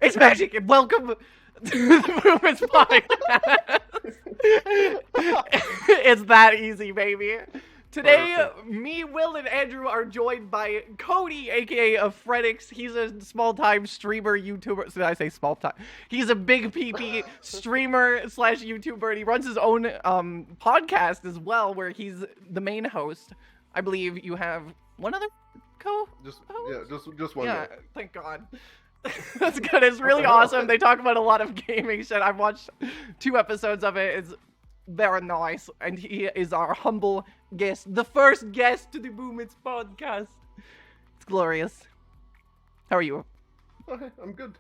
It's magic, and welcome to the Boomits Podcast. It's that easy, baby. Today, me, Will, and Andrew are joined by Cody, aka Aphrenics. He's a small-time streamer, YouTuber. Did I say small-time? He's a big PP streamer slash YouTuber, and he runs his own podcast as well, where he's the main host. I believe you have one other Just one. Yeah, Guy. thank God. That's good. It's really awesome. They talk about a lot of gaming shit. I've watched 2 episodes of it. It's very nice. And he is our humble guest. The first guest to the Boomits podcast. It's glorious. How are you? Okay, I'm good.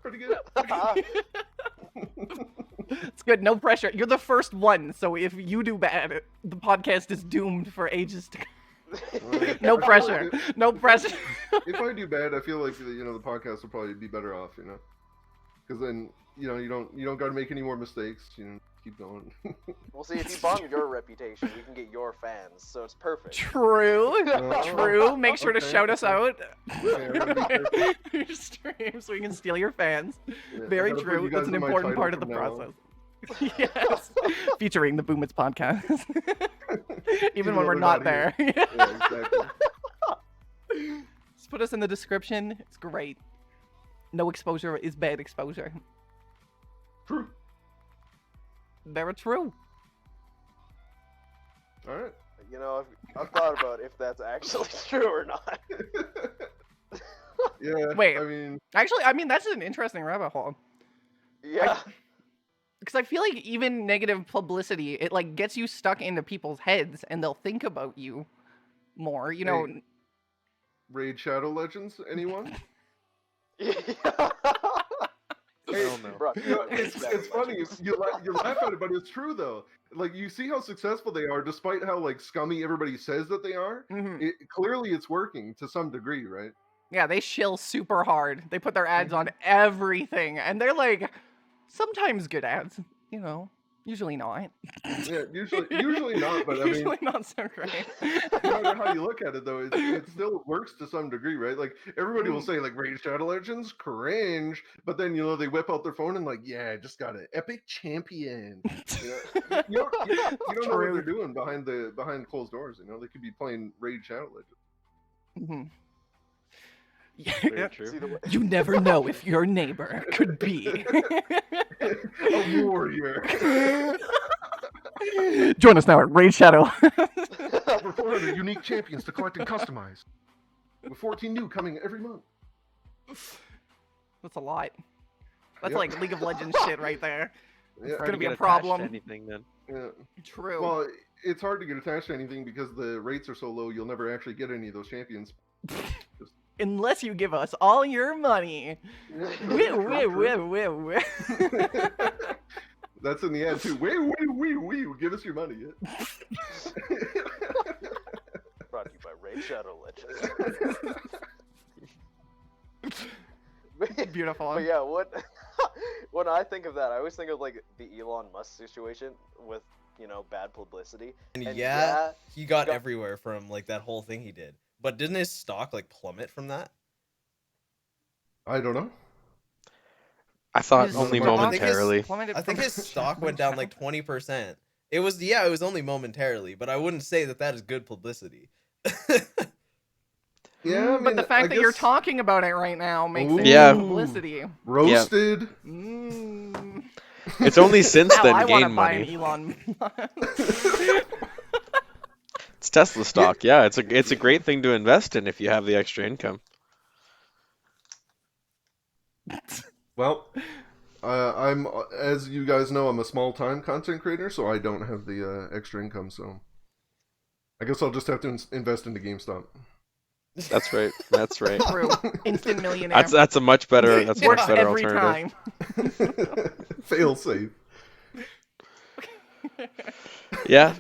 Pretty good. It's good. No pressure. You're the first one. So if you do bad, the podcast is doomed for ages to come. No pressure. No pressure. If I do bad, I feel like the podcast will probably be better off, because then you don't got to make any more mistakes. Keep going. We'll see if you bomb your reputation, we can get your fans, so it's perfect. True. True. Make sure to shout us out. Yeah, Your stream so we can steal your fans. Yeah, Very true. That's an important part of the process. Yes. Featuring the Boomits podcast. Even when we're not there. Yeah, exactly. Just put us in the description. It's great. No exposure is bad exposure. True. Very true. All right. I've thought about if that's actually true or not. Yeah. Wait. I mean, that's an interesting rabbit hole. Yeah. Because I feel like even negative publicity, it like gets you stuck into people's heads, and they'll think about you more. Hey, Raid Shadow Legends, anyone? Yeah. Hey, Bro, it's funny. You laugh at it, but it's true though. Like, you see how successful they are, despite how like scummy everybody says that they are. Mm-hmm. Clearly, it's working to some degree, right? Yeah, they shill super hard. They put their ads on everything, and they're like sometimes good ads. Usually not. Yeah, usually not, but Usually not so great. No matter how you look at it, though, it still works to some degree, right? Like, everybody will say, like, Raid Shadow Legends, cringe, but then, they whip out their phone and, like, yeah, I just got an epic champion. You don't know what they're doing behind closed doors, They could be playing Raid Shadow Legends. Mm-hmm. Very true. You never know if your neighbor could be a warrior. Join us now at Raid Shadow. Over 400 unique champions to collect and customize, with 14 new coming every month. That's a lot. That's Yep. like League of Legends shit right there. Yeah. It's gonna be a problem. Anything then? Yeah. True. Well, it's hard to get attached to anything because the rates are so low. You'll never actually get any of those champions. Unless you give us all your money. That's in the ad too. Wee. Give us your money. Brought to you by Raid Shadow Legends. Beautiful. But yeah, when I think of that, I always think of like the Elon Musk situation with bad publicity. And And yeah, he got got- everywhere from like that whole thing he did. But didn't his stock like plummet from that? I don't know. I thought His only stock momentarily. plummeted I think from- his stock went down like 20%. It was only momentarily, but I wouldn't say that is good publicity. Yeah, but the fact I that you're guess talking about it right now makes it Yeah. publicity. roasted. It's only since Now then I want to gained buy money. an Elon. It's Tesla stock. Yeah, it's a great thing to invest in if you have the extra income. Well, I'm, as you guys know, I'm a small-time content creator, so I don't have the extra income. So I guess I'll just have to invest into GameStop. That's right. That's right. True. Instant millionaire. That's a much better. That's a Works much better every alternative. time. Fail safe. Yeah.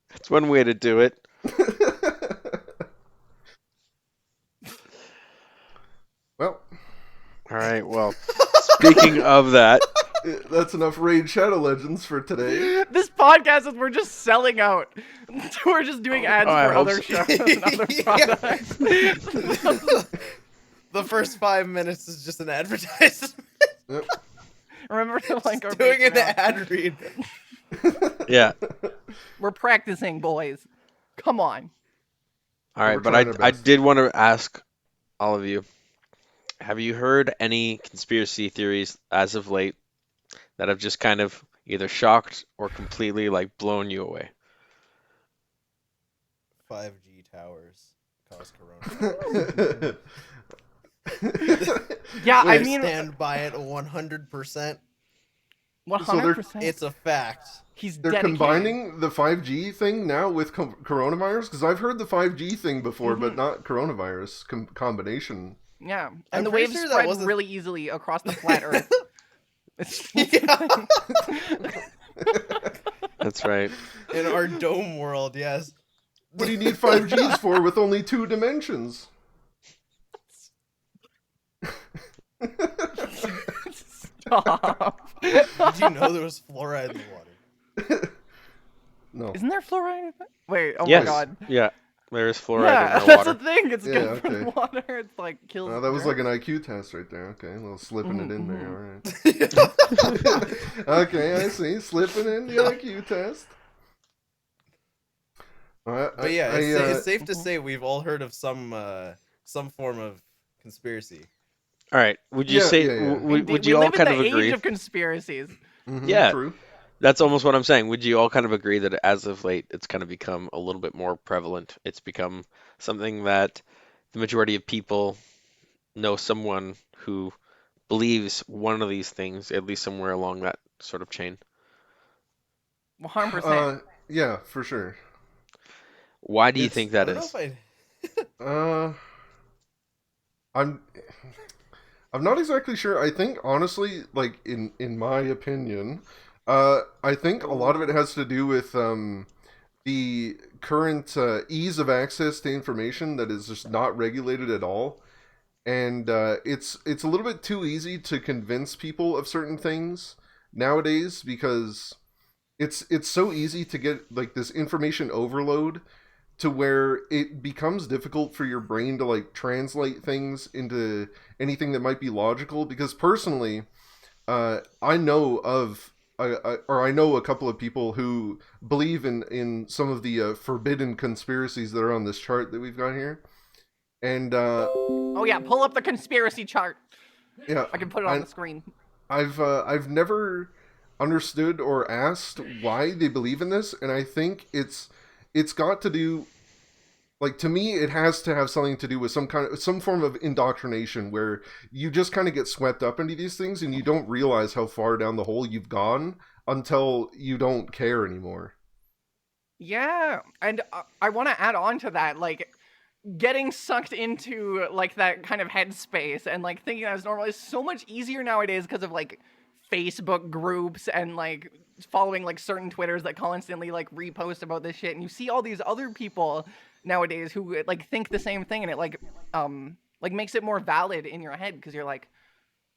That's one way to do it. Well, All right. Well, speaking of that, That's enough Raid Shadow Legends for today. This podcast is we're just selling out. We're just doing ads Oh, I for hope other so. shows and other products. The first 5 minutes is just an advertisement. Yep. Remember to like our Doing an Patreon. ad read. Yeah. We're practicing, boys. Come on. All right, We're but trying our I best. did want to ask all of you, have you heard any conspiracy theories as of late that have just kind of either shocked or completely like blown you away? 5G towers cause corona. Yeah, I Wait, mean, Stand by it 100%. 100%. It's a fact. He's They're dedicated. combining the 5G thing now with coronavirus? Because I've heard the 5G thing before, but not coronavirus combination. Yeah, and I'm the pretty waves sure that spread wasn't- really easily across the flat Earth. It's That's right. In our dome world, yes. What do you need 5Gs for with only 2 dimensions? Stop. Did you know there was fluoride in the water? No. Isn't there fluoride? Wait, oh Yes. my god. Yeah. There is fluoride Yeah, in the that's water. the thing. It's Yeah, good for okay. the water. It's like kills. That was like germs. an IQ test right there. Okay, a little slipping it in there. All right. Okay, I see. Slipping in the IQ test. But yeah, it's safe to say we've all heard of some form of conspiracy. All right. Would you Yeah, say yeah, yeah. would Indeed, you we all live kind in of the agree? age of conspiracies. Yeah. True. That's almost what I'm saying. Would you all kind of agree that as of late, it's kind of become a little bit more prevalent? It's become something that the majority of people know someone who believes one of these things, at least somewhere along that sort of chain. 100%. Yeah, for sure. Why do you It's- think I that don't know is? if I. I'm not exactly sure. I think honestly, like in my opinion, I think a lot of it has to do with the current ease of access to information that is just not regulated at all, and it's a little bit too easy to convince people of certain things nowadays because it's so easy to get like this information overload to where it becomes difficult for your brain to like translate things into anything that might be logical. Because personally, I know of I know a couple of people who believe in some of the forbidden conspiracies that are on this chart that we've got here, and Oh yeah, pull up the conspiracy chart. yeah, I can put it on the screen. I've never understood or asked why they believe in this, and I think it's got to do, like, to me it has to have something to do with some form of indoctrination where you just kind of get swept up into these things and you don't realize how far down the hole you've gone until you don't care anymore. Yeah, and I want to add on to that, like, getting sucked into, like, that kind of headspace and, like, thinking that was normal is so much easier nowadays because of, like, Facebook groups and, like, following, like, certain Twitters that constantly, like, repost about this shit, and you see all these other people nowadays who, like, think the same thing, and it, like, makes it more valid in your head, because you're like,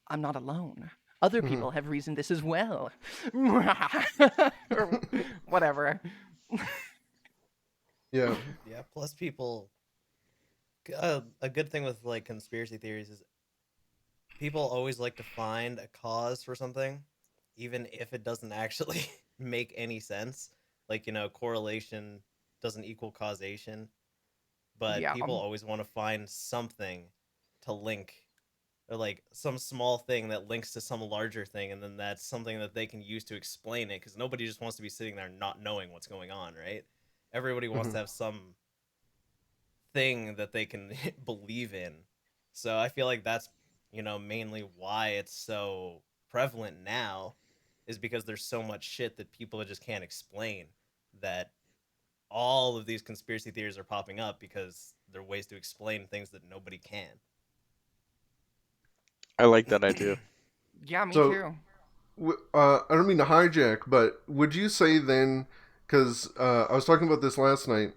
I'm not alone. Other people have reasoned this as well. Or whatever. Yeah. Yeah. Plus, people. A good thing with like conspiracy theories is people always like to find a cause for something, even if it doesn't actually make any sense. Like, you know, correlation doesn't equal causation, but Yeah. people always want to find something to link, or like some small thing that links to some larger thing, and then that's something that they can use to explain it, because nobody just wants to be sitting there not knowing what's going on, right? Everybody wants to have some thing that they can believe in. So I feel like that's, you know, mainly why it's so prevalent now, is because there's so much shit that people just can't explain, that all of these conspiracy theories are popping up because they're ways to explain things that nobody can. I like that idea. Yeah, me So- too. I don't mean to hijack, but would you say then, because I was talking about this last night,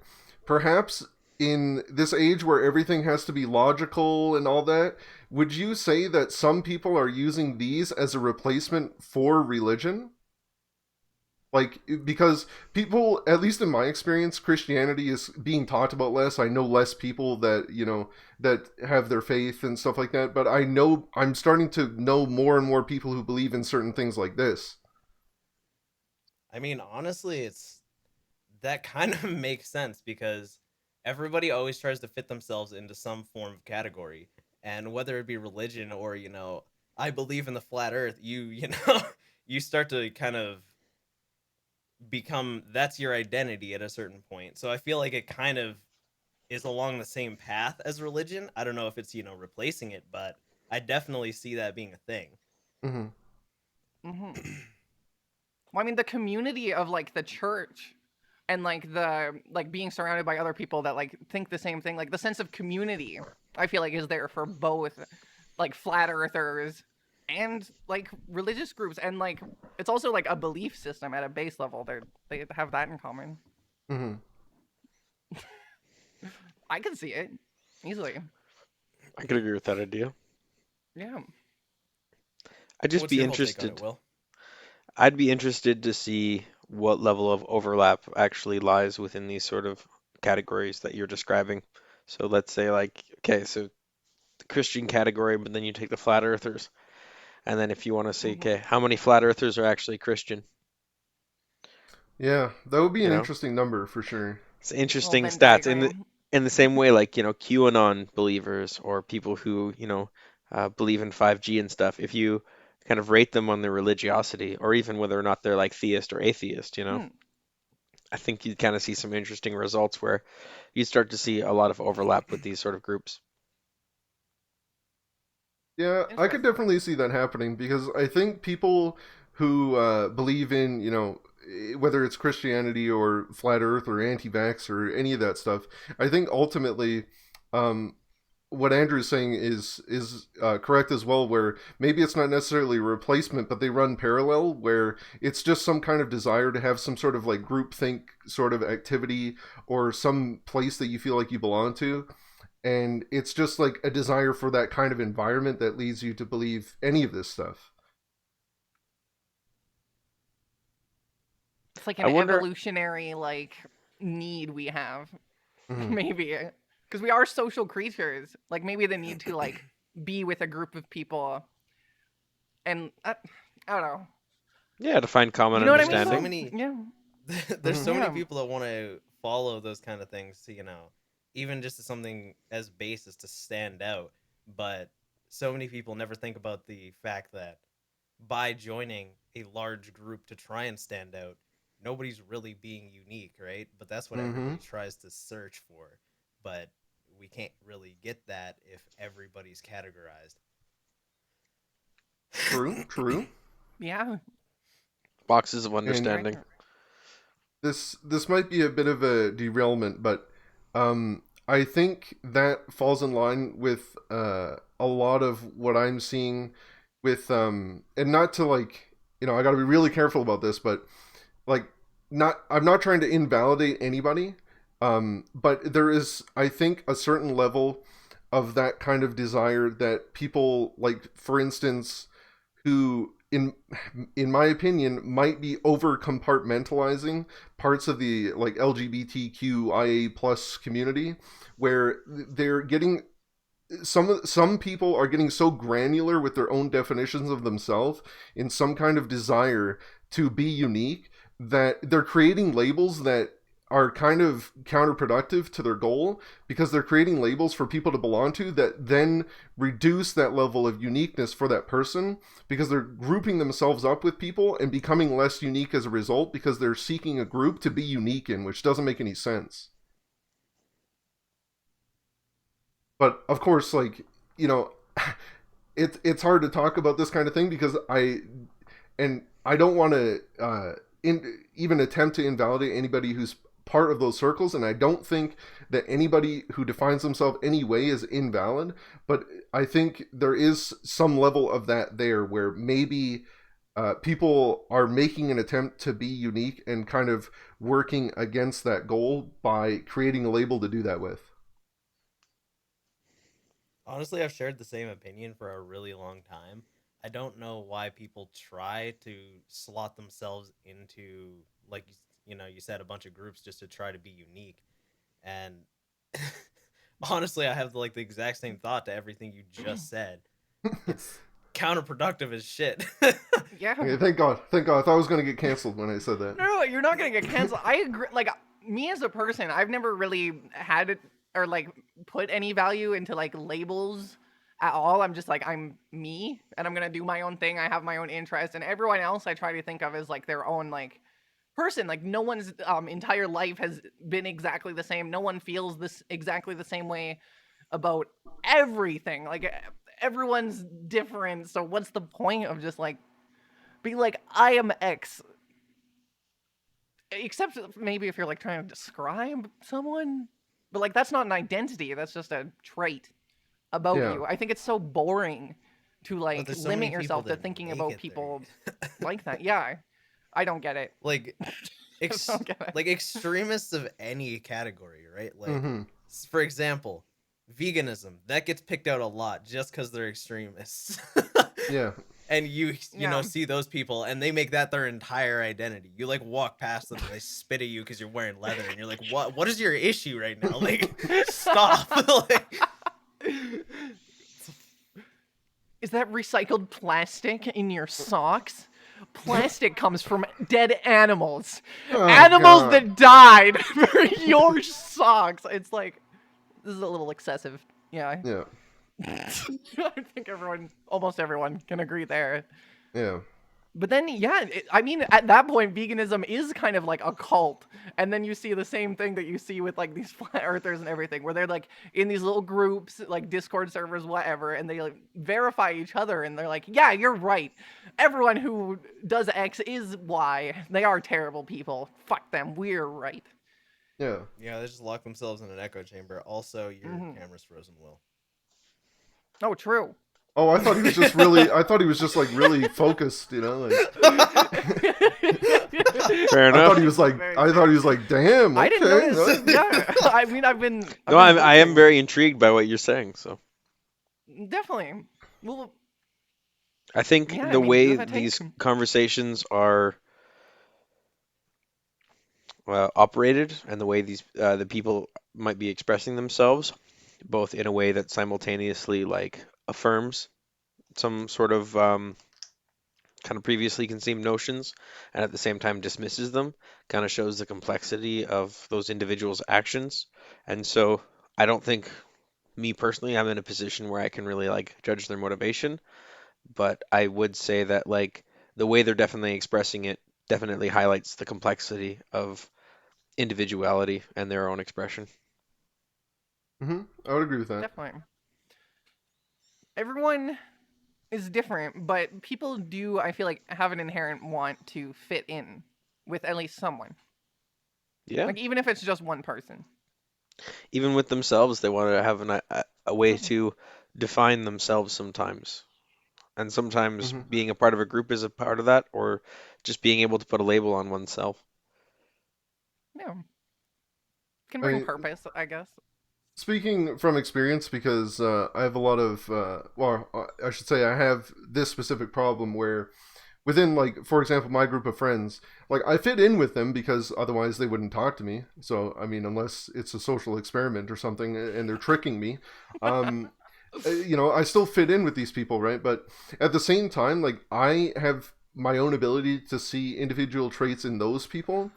perhaps in this age where everything has to be logical and all that, would you say that some people are using these as a replacement for religion? Like, because people, at least in my experience, Christianity is being talked about less. I know less people that, that have their faith and stuff like that, but I know I'm starting to know more and more people who believe in certain things like this. I mean, honestly, that kind of makes sense because everybody always tries to fit themselves into some form of category, and whether it be religion or I believe in the flat Earth, you start to kind of become that's your identity at a certain point. So I feel like it kind of is along the same path as religion. I don't know if it's replacing it, but I definitely see that being a thing. Mm-hmm. Well, I mean, the community of like the church and like the being surrounded by other people that like think the same thing, like the sense of community, I feel like is there for both like flat earthers and like religious groups, and like it's also like a belief system at a base level. They have that in common. Mm-hmm. I can see it easily. I could agree with that idea. Yeah. I'd just What's be your whole take on interested. it, Will? I'd be interested to see what level of overlap actually lies within these sort of categories that you're describing. So let's say like, okay, so the Christian category, but then you take the flat earthers. And then if you want to say, okay, how many flat earthers are actually Christian? Yeah, that would be You an know, interesting number for sure. it's Little interesting Venn stats in diagram. the same way, like QAnon believers or people who believe in 5G and stuff. If you kind of rate them on their religiosity, or even whether or not they're like theist or atheist, Hmm. I think you kind of see some interesting results where you start to see a lot of overlap with these sort of groups. Yeah, I could Interesting. definitely see that happening because I think people who believe in, whether it's Christianity or flat Earth or anti-vax or any of that stuff, I think ultimately, um, what Andrew's saying is correct as well. Where maybe it's not necessarily a replacement, but they run parallel. Where it's just some kind of desire to have some sort of like groupthink sort of activity or some place that you feel like you belong to, and it's just like a desire for that kind of environment that leads you to believe any of this stuff. It's like I an wonder, evolutionary like need we have. Mm-hmm. Maybe because we are social creatures, like maybe the need to like be with a group of people, and I don't know. yeah, to find common You know what I There's mean so though? understanding. many Yeah. there's Mm-hmm. so many Yeah. people that want to follow those kind of things to even just as something as base as to stand out, but so many people never think about the fact that by joining a large group to try and stand out, nobody's really being unique, right? But that's what Mm-hmm. everybody tries to search for, but we can't really get that if everybody's categorized. True, true. Yeah. Boxes of And Right. understanding. this might be a bit of a derailment, but I think that falls in line with a lot of what I'm seeing with and not to like I got to be really careful about this, but like not I'm not trying to invalidate anybody, but there is I think a certain level of that kind of desire that people like, for instance, who in my opinion might be over compartmentalizing parts of the like LGBTQIA plus community, where they're getting some people are getting so granular with their own definitions of themselves in some kind of desire to be unique that they're creating labels that are kind of counterproductive to their goal, because they're creating labels for people to belong to that then reduce that level of uniqueness for that person, because they're grouping themselves up with people and becoming less unique as a result because they're seeking a group to be unique in, which doesn't make any sense. But of course, like, you know, it's hard to talk about this kind of thing because I don't want to even attempt to invalidate anybody who's part of those circles, and I don't think that anybody who defines themselves any way is invalid, but I think there is some level of that there where maybe people are making an attempt to be unique and kind of working against that goal by creating a label to do that with. Honestly, I've shared the same opinion for a really long time. I don't know why people try to slot themselves into, like, you said, a bunch of groups just to try to be unique. And honestly, I have like the exact same thought to everything you just said. It's counterproductive as shit. Yeah. Okay, thank God. Thank God. I thought I was going to get canceled when I said that. No, you're not gonna get canceled. I agree. Like me as a person, I've never really had it or like put any value into like labels at all. I'm just like I'm me, and I'm gonna do my own thing. I have my own interests, and everyone else I try to think of as like their own like person. Like no one's entire life has been exactly the same. No one feels this exactly the same way about everything. Like everyone's different. So what's the point of just like be like I am X? Except maybe if you're like trying to describe someone, but like that's not an identity. That's just a trait about Yeah. you. I think it's so boring to like there's so limit many people yourself to that thinking make about it people there. like that. Yeah, I don't get it. Like Don't get it. like extremists of any category, right? Like Mm-hmm. for example, veganism that gets picked out a lot just because they're extremists. Yeah. And you Yeah. see those people and they make that their entire identity. You like walk past them and they spit at you because you're wearing leather and you're like, what is your issue right now? Like stop. Like, Is that recycled plastic in your socks? Plastic comes from dead animals. Oh, Animals God. that died for your socks. It's like this is a little excessive. Yeah. Yeah. I think almost everyone can agree there. Yeah. But then, yeah, I mean, at that point, veganism is kind of like a cult. And then you see the same thing that you see with like these flat earthers and everything, where they're like in these little groups, like Discord servers, whatever, and they like verify each other and they're like, yeah, you're right. Everyone who does X is Y. They are terrible people. Fuck them. We're right. Yeah. yeah, they just lock themselves in an echo chamber. Also, your Mhm. camera's frozen, Will. Oh, true. Oh, I thought he was just really. I thought he was just like really focused. You know, like. Fair I enough. thought he was like. Very I thought he was like, damn. I didn't okay, notice. no." Yeah, I mean, I've been. No, I am looking. very intrigued by what you're saying. So Definitely. Well, I think Yeah, I the mean, way give or take. these conversations are operated and the way the people might be expressing themselves, both in a way that simultaneously like affirms some sort of kind of previously conceived notions and at the same time dismisses them, kind of shows the complexity of those individuals' actions. And so I don't think me personally, I'm in a position where I can really like judge their motivation, but I would say that like the way they're definitely expressing it definitely highlights the complexity of individuality and their own expression. I would agree with that. definitely. Everyone is different, but people do, I feel like, have an inherent want to fit in with at least someone. Yeah. Like, even if it's just one person. Even with themselves, they want to have a way to define themselves sometimes. And sometimes Mhm. being a part of a group is a part of that, or just being able to put a label on oneself. Yeah. Can I bring mean, purpose, I guess. Speaking from experience, because I have a lot of, I should say, I have this specific problem where within, like, for example, my group of friends, like, I fit in with them because otherwise they wouldn't talk to me. So, I mean, unless it's a social experiment or something and they're tricking me, I still fit in with these people, right? But at the same time, like, I have my own ability to see individual traits in those people,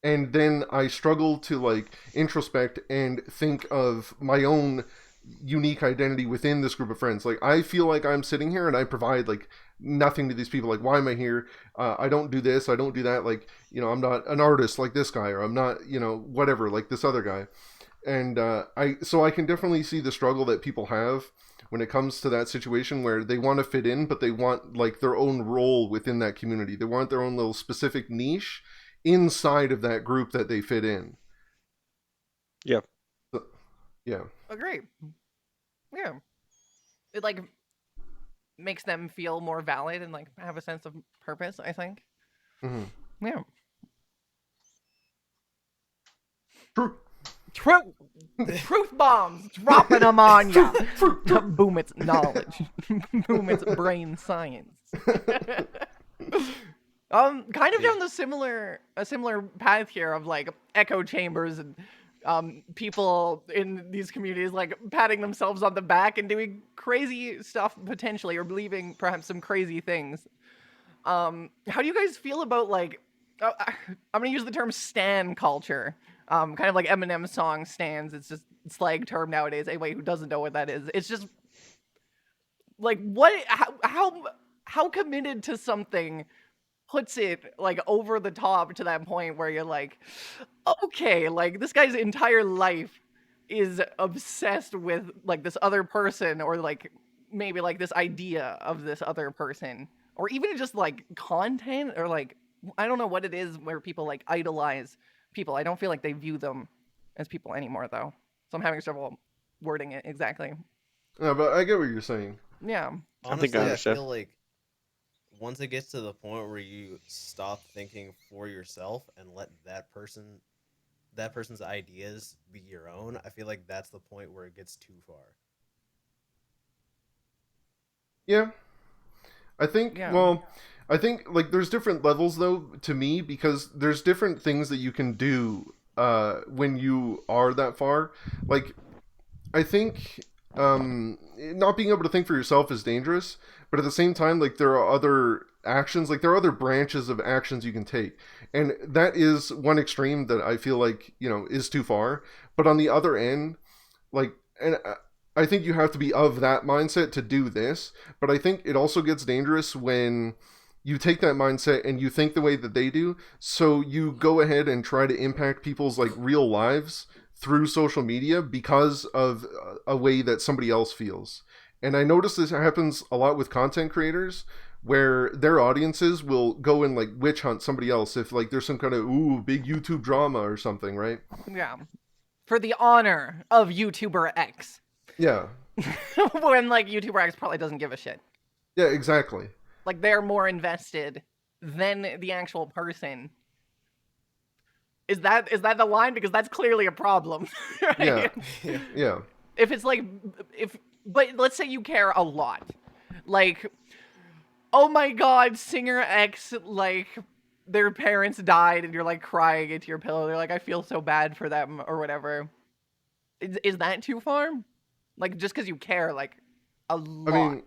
and then I struggle to like introspect and think of my own unique identity within this group of friends. Like I feel like I'm sitting here and I provide like nothing to these people. Like why am I here? I don't do this. I don't do that. Like I'm not an artist like this guy, or I'm not whatever like this other guy. And I can definitely see the struggle that people have when it comes to that situation where they want to fit in, but they want like their own role within that community. They want their own little specific niche inside of that group that they fit in. Yeah. Yeah. Agree. Yeah. It, like, makes them feel more valid and, like, have a sense of purpose, I think. Mm-hmm. Yeah. Truth bombs, dropping them on ya. Boom, it's knowledge. Boom, it's brain science. Kind of down a similar path here of like echo chambers and people in these communities like patting themselves on the back and doing crazy stuff potentially, or believing perhaps some crazy things. How do you guys feel about like I'm gonna use the term stan culture, kind of like Eminem's song stans. It's just slang term nowadays. Anybody who doesn't know what that is, it's just like how committed to something puts it like over the top to that point where you're like, okay, like this guy's entire life is obsessed with like this other person, or like maybe like this idea of this other person, or even just like content, or like I don't know what it is where people like idolize people. I don't feel like they view them as people anymore though, so I'm having trouble wording it exactly. No, but I get what you're saying. Yeah, Honestly, I I understand. feel like once it gets to the point where you stop thinking for yourself and let that person's ideas be your own, I feel like that's the point where it gets too far. Yeah. I think, Yeah. well, I think like there's different levels though to me, because there's different things that you can do when you are that far. Like I think not being able to think for yourself is dangerous, but at the same time, like there are other actions, like there are other branches of actions you can take, and that is one extreme that I feel like, you know, is too far. But on the other end, like, and I think you have to be of that mindset to do this, but I think it also gets dangerous when you take that mindset and you think the way that they do, so you go ahead and try to impact people's like real lives through social media because of a way that somebody else feels. And I notice this happens a lot with content creators, where their audiences will go and like witch hunt somebody else if like there's some kind of big YouTube drama or something, right? yeah, for the honor of YouTuber X. Yeah. When like YouTuber X probably doesn't give a shit. Yeah, exactly. Like they're more invested than the actual person. Is that the line? Because that's clearly a problem. Right? Yeah. If it's like, but let's say you care a lot. Like, oh my god, singer X, like, their parents died and you're like crying into your pillow. They're like, I feel so bad for them or whatever. Is that too far? Like, just because you care, like, a lot. I mean,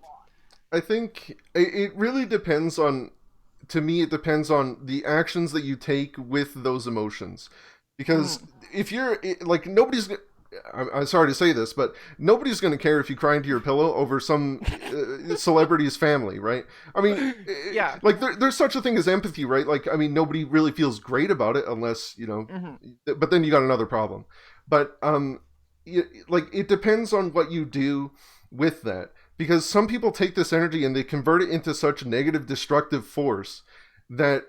I think it really depends on, to me, it depends on the actions that you take with those emotions. Because if you're, like, nobody's, I'm sorry to say this, but nobody's going to care if you cry into your pillow over some celebrity's family, right? I mean, yeah. Like, there's such a thing as empathy, right? Like, I mean, nobody really feels great about it unless, you know, but then you got another problem. But, like, it depends on what you do with that. Because some people take this energy and they convert it into such negative, destructive force that,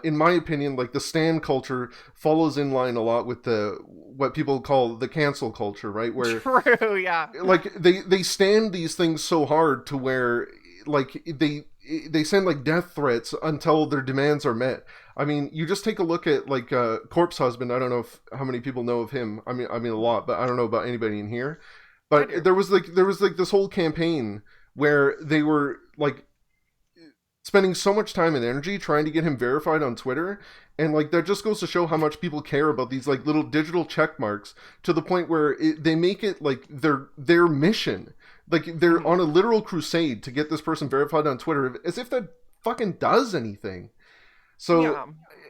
in my opinion, like the stan culture follows in line a lot with what people call the cancel culture, right? Where true, yeah. Like they stand these things so hard to where like they send like death threats until their demands are met. I mean, you just take a look at like Corpse Husband. I don't know how many people know of him. I mean a lot, but I don't know about anybody in here. But there was like this whole campaign where they were like spending so much time and energy trying to get him verified on Twitter, and like that just goes to show how much people care about these like little digital check marks, to the point where they make it like their mission. Like they're on a literal crusade to get this person verified on Twitter, as if that fucking does anything. So Yeah.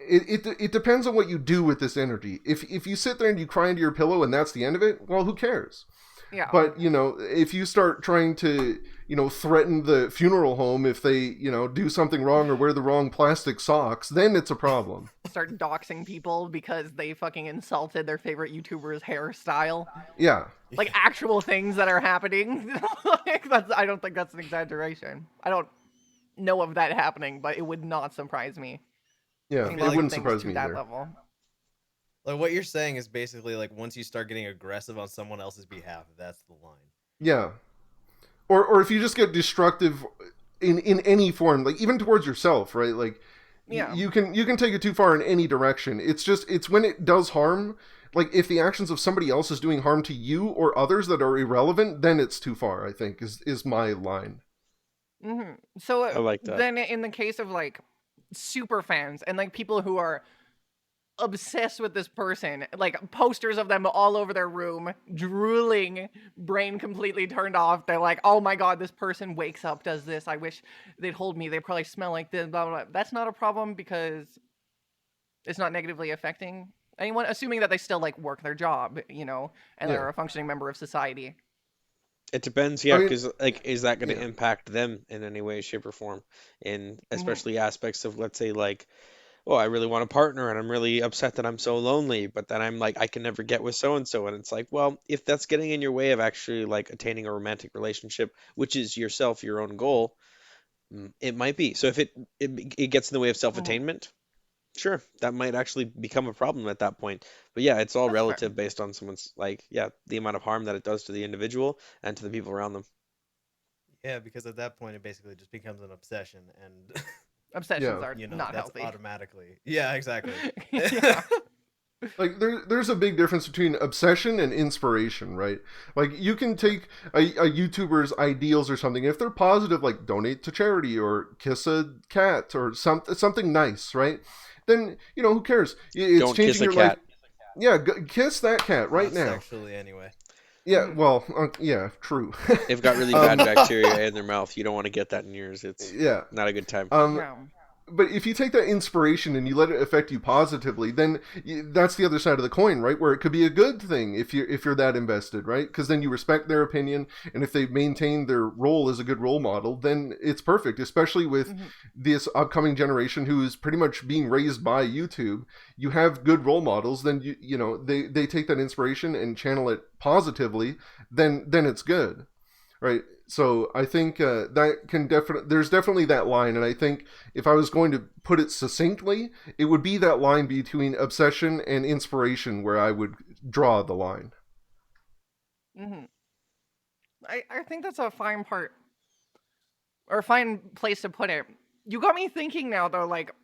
it depends on what you do with this energy. If you sit there and you cry into your pillow and that's the end of it, well, who cares? Yeah. But, you know, if you start trying to, you know, threaten the funeral home if they, you know, do something wrong or wear the wrong plastic socks, then it's a problem. Start doxing people because they fucking insulted their favorite YouTuber's hairstyle. Yeah. Like actual things that are happening. Like, I don't think that's an exaggeration. I don't know of that happening, but it would not surprise me. Yeah, Seeing it those wouldn't things surprise to me that either. level. Like what you're saying is basically like once you start getting aggressive on someone else's behalf, that's the line. Yeah. Or if you just get destructive in any form, like even towards yourself, right? Like Yeah. you can take it too far in any direction. It's when it does harm, like if the actions of somebody else is doing harm to you or others that are irrelevant, then it's too far, I think, is my line. So I like that. then in the case of like super fans and like people who are obsessed with this person, like posters of them all over their room, drooling, brain completely turned off. They're like, oh my god, this person wakes up, does this. I wish they'd hold me. They probably smell like this, blah, blah, blah. That's not a problem because it's not negatively affecting anyone, assuming that they still like work their job, you know, and they're a functioning member of society. It depends, yeah, I mean, because like, is that going to yeah. impact them in any way, shape, or form? In especially aspects of, let's say, like, oh, I really want a partner, and I'm really upset that I'm so lonely, but then I'm like, I can never get with so and so, and it's like, well, if that's getting in your way of actually like attaining a romantic relationship, which is yourself, your own goal, it might be. So if it gets in the way of self-attainment, sure, that might actually become a problem at that point. But yeah, it's all That's fair. relative based on someone's like, yeah, the amount of harm that it does to the individual and to the people around them. Yeah, because at that point it basically just becomes an obsession, and Obsessions are you know, not that's healthy. automatically. Yeah, exactly. Yeah. Like there's a big difference between obsession and inspiration, right? Like you can take a YouTuber's ideals or something. If they're positive, like donate to charity or kiss a cat or something nice, right? Then, you know, who cares? It's Don't changing kiss a your cat. life. Yeah, kiss that cat right Not now. sexually, anyway. Yeah, well, yeah, true. They've got really bad bacteria in their mouth. You don't want to get that in yours. It's Yeah. not a good time. Yeah. But if you take that inspiration and you let it affect you positively, then that's the other side of the coin, right? Where it could be a good thing if you're that invested, right? Because then you respect their opinion, and if they maintain their role as a good role model, then it's perfect. Especially with this upcoming generation who is pretty much being raised by YouTube, you have good role models. Then you know they take that inspiration and channel it positively. Then it's good, right? So I think that can there's definitely that line, and I think if I was going to put it succinctly, it would be that line between obsession and inspiration where I would draw the line. I think that's a fine part, or a fine place to put it. You got me thinking now, though, like,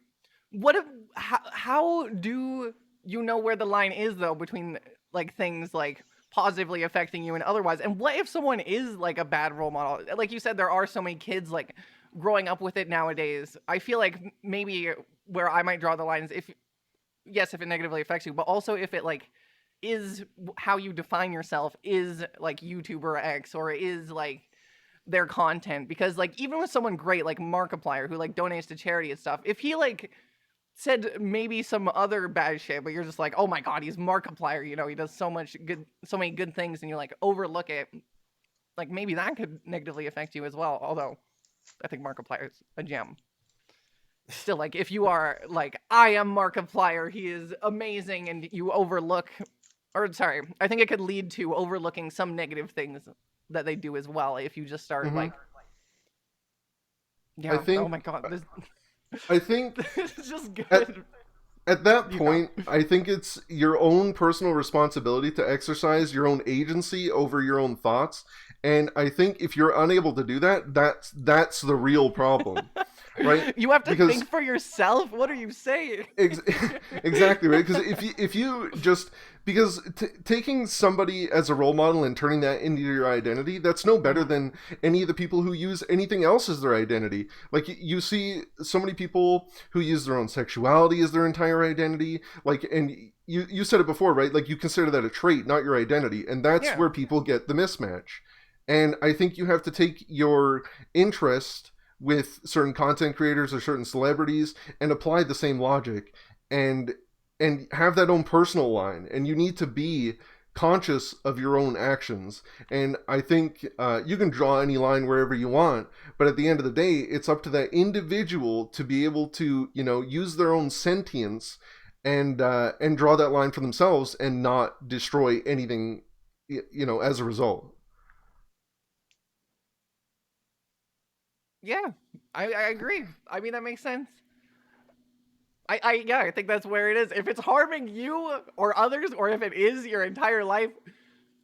what if, how do you know where the line is, though, between, like, things, like, positively affecting you and otherwise? And what if someone is, like, a bad role model? Like you said, there are so many kids, like, growing up with it nowadays. I feel like maybe where I might draw the line is if it negatively affects you, but also if it, like, is how you define yourself, is, like, YouTuber X, or is, like, their content. Because, like, even with someone great, like Markiplier, who, like, donates to charity and stuff, if he, like, said maybe some other bad shit, but you're just like, oh my god, he's Markiplier, you know, he does so many good things, and you, like, overlook it, like, maybe that could negatively affect you as well. Although I think Markiplier's a gem. Still, like, if you are like, I am Markiplier, he is amazing, and you overlook, or sorry, I think it could lead to overlooking some negative things that they do as well if you just start like, yeah, oh my god, I think this is just good. At that point, I think it's your own personal responsibility to exercise your own agency over your own thoughts. And I think if you're unable to do that, that's the real problem, right? You have to think for yourself. What are you saying? Exactly, right? Because if you just taking somebody as a role model and turning that into your identity, that's no better than any of the people who use anything else as their identity. Like, you see so many people who use their own sexuality as their entire identity. Like, and you said it before, right? Like, you consider that a trait, not your identity, and that's where people get the mismatch. And I think you have to take your interest with certain content creators or certain celebrities and apply the same logic and have that own personal line. And you need to be conscious of your own actions. And I think you can draw any line wherever you want, but at the end of the day, it's up to that individual to be able to, you know, use their own sentience and draw that line for themselves and not destroy anything, you know, as a result. Yeah, I agree. I mean, that makes sense. I think that's where it is. If it's harming you or others, or if it is your entire life,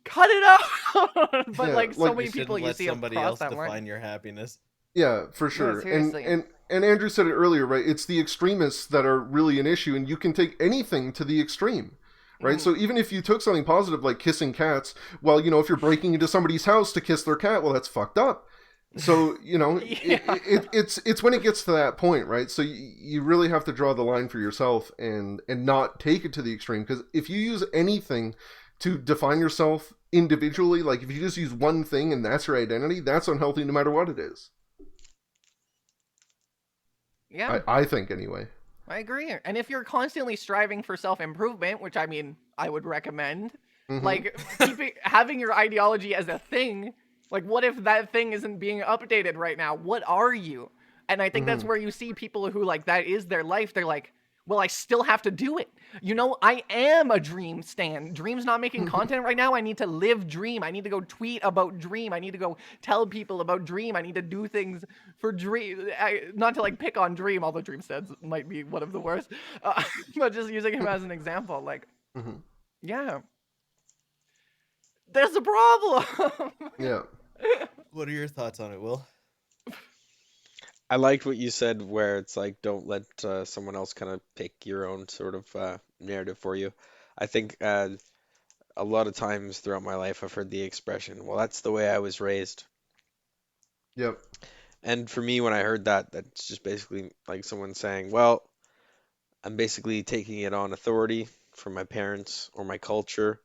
cut it out. But like so many people you see somebody across else that define line. your happiness. Yeah, for sure. Yeah, and Andrew said it earlier, right? It's the extremists that are really an issue, and you can take anything to the extreme, right? Mhm. So even if you took something positive like kissing cats, well, if you're breaking into somebody's house to kiss their cat, well, that's fucked up. So Yeah. it's when it gets to that point, right? So you really have to draw the line for yourself and not take it to the extreme, because if you use anything to define yourself individually, like if you just use one thing and that's your identity, that's unhealthy no matter what it is. Yeah. I think anyway. I agree. And if you're constantly striving for self-improvement, which I mean, I would recommend, Mhm. like having your ideology as a thing, like what if that thing isn't being updated right now? What are you? And I think that's Mhm. where you see people who like that is their life. They're like, well, I still have to do it. I am a Dream stan. Dream's not making content right now. I need to live Dream. I need to go tweet about Dream. I need to go tell people about Dream. I need to do things for Dream. Not to like pick on Dream, although Dream stands might be one of the worst. But just using him as an example, like, Mhm. yeah, there's a problem. Yeah. What are your thoughts on it, Will? I liked what you said, where it's like, don't let someone else kind of pick your own sort of narrative for you. I think a lot of times throughout my life, I've heard the expression, well, that's the way I was raised. Yep. And for me, when I heard that, that's just basically like someone saying, well, I'm basically taking it on authority from my parents or my culture,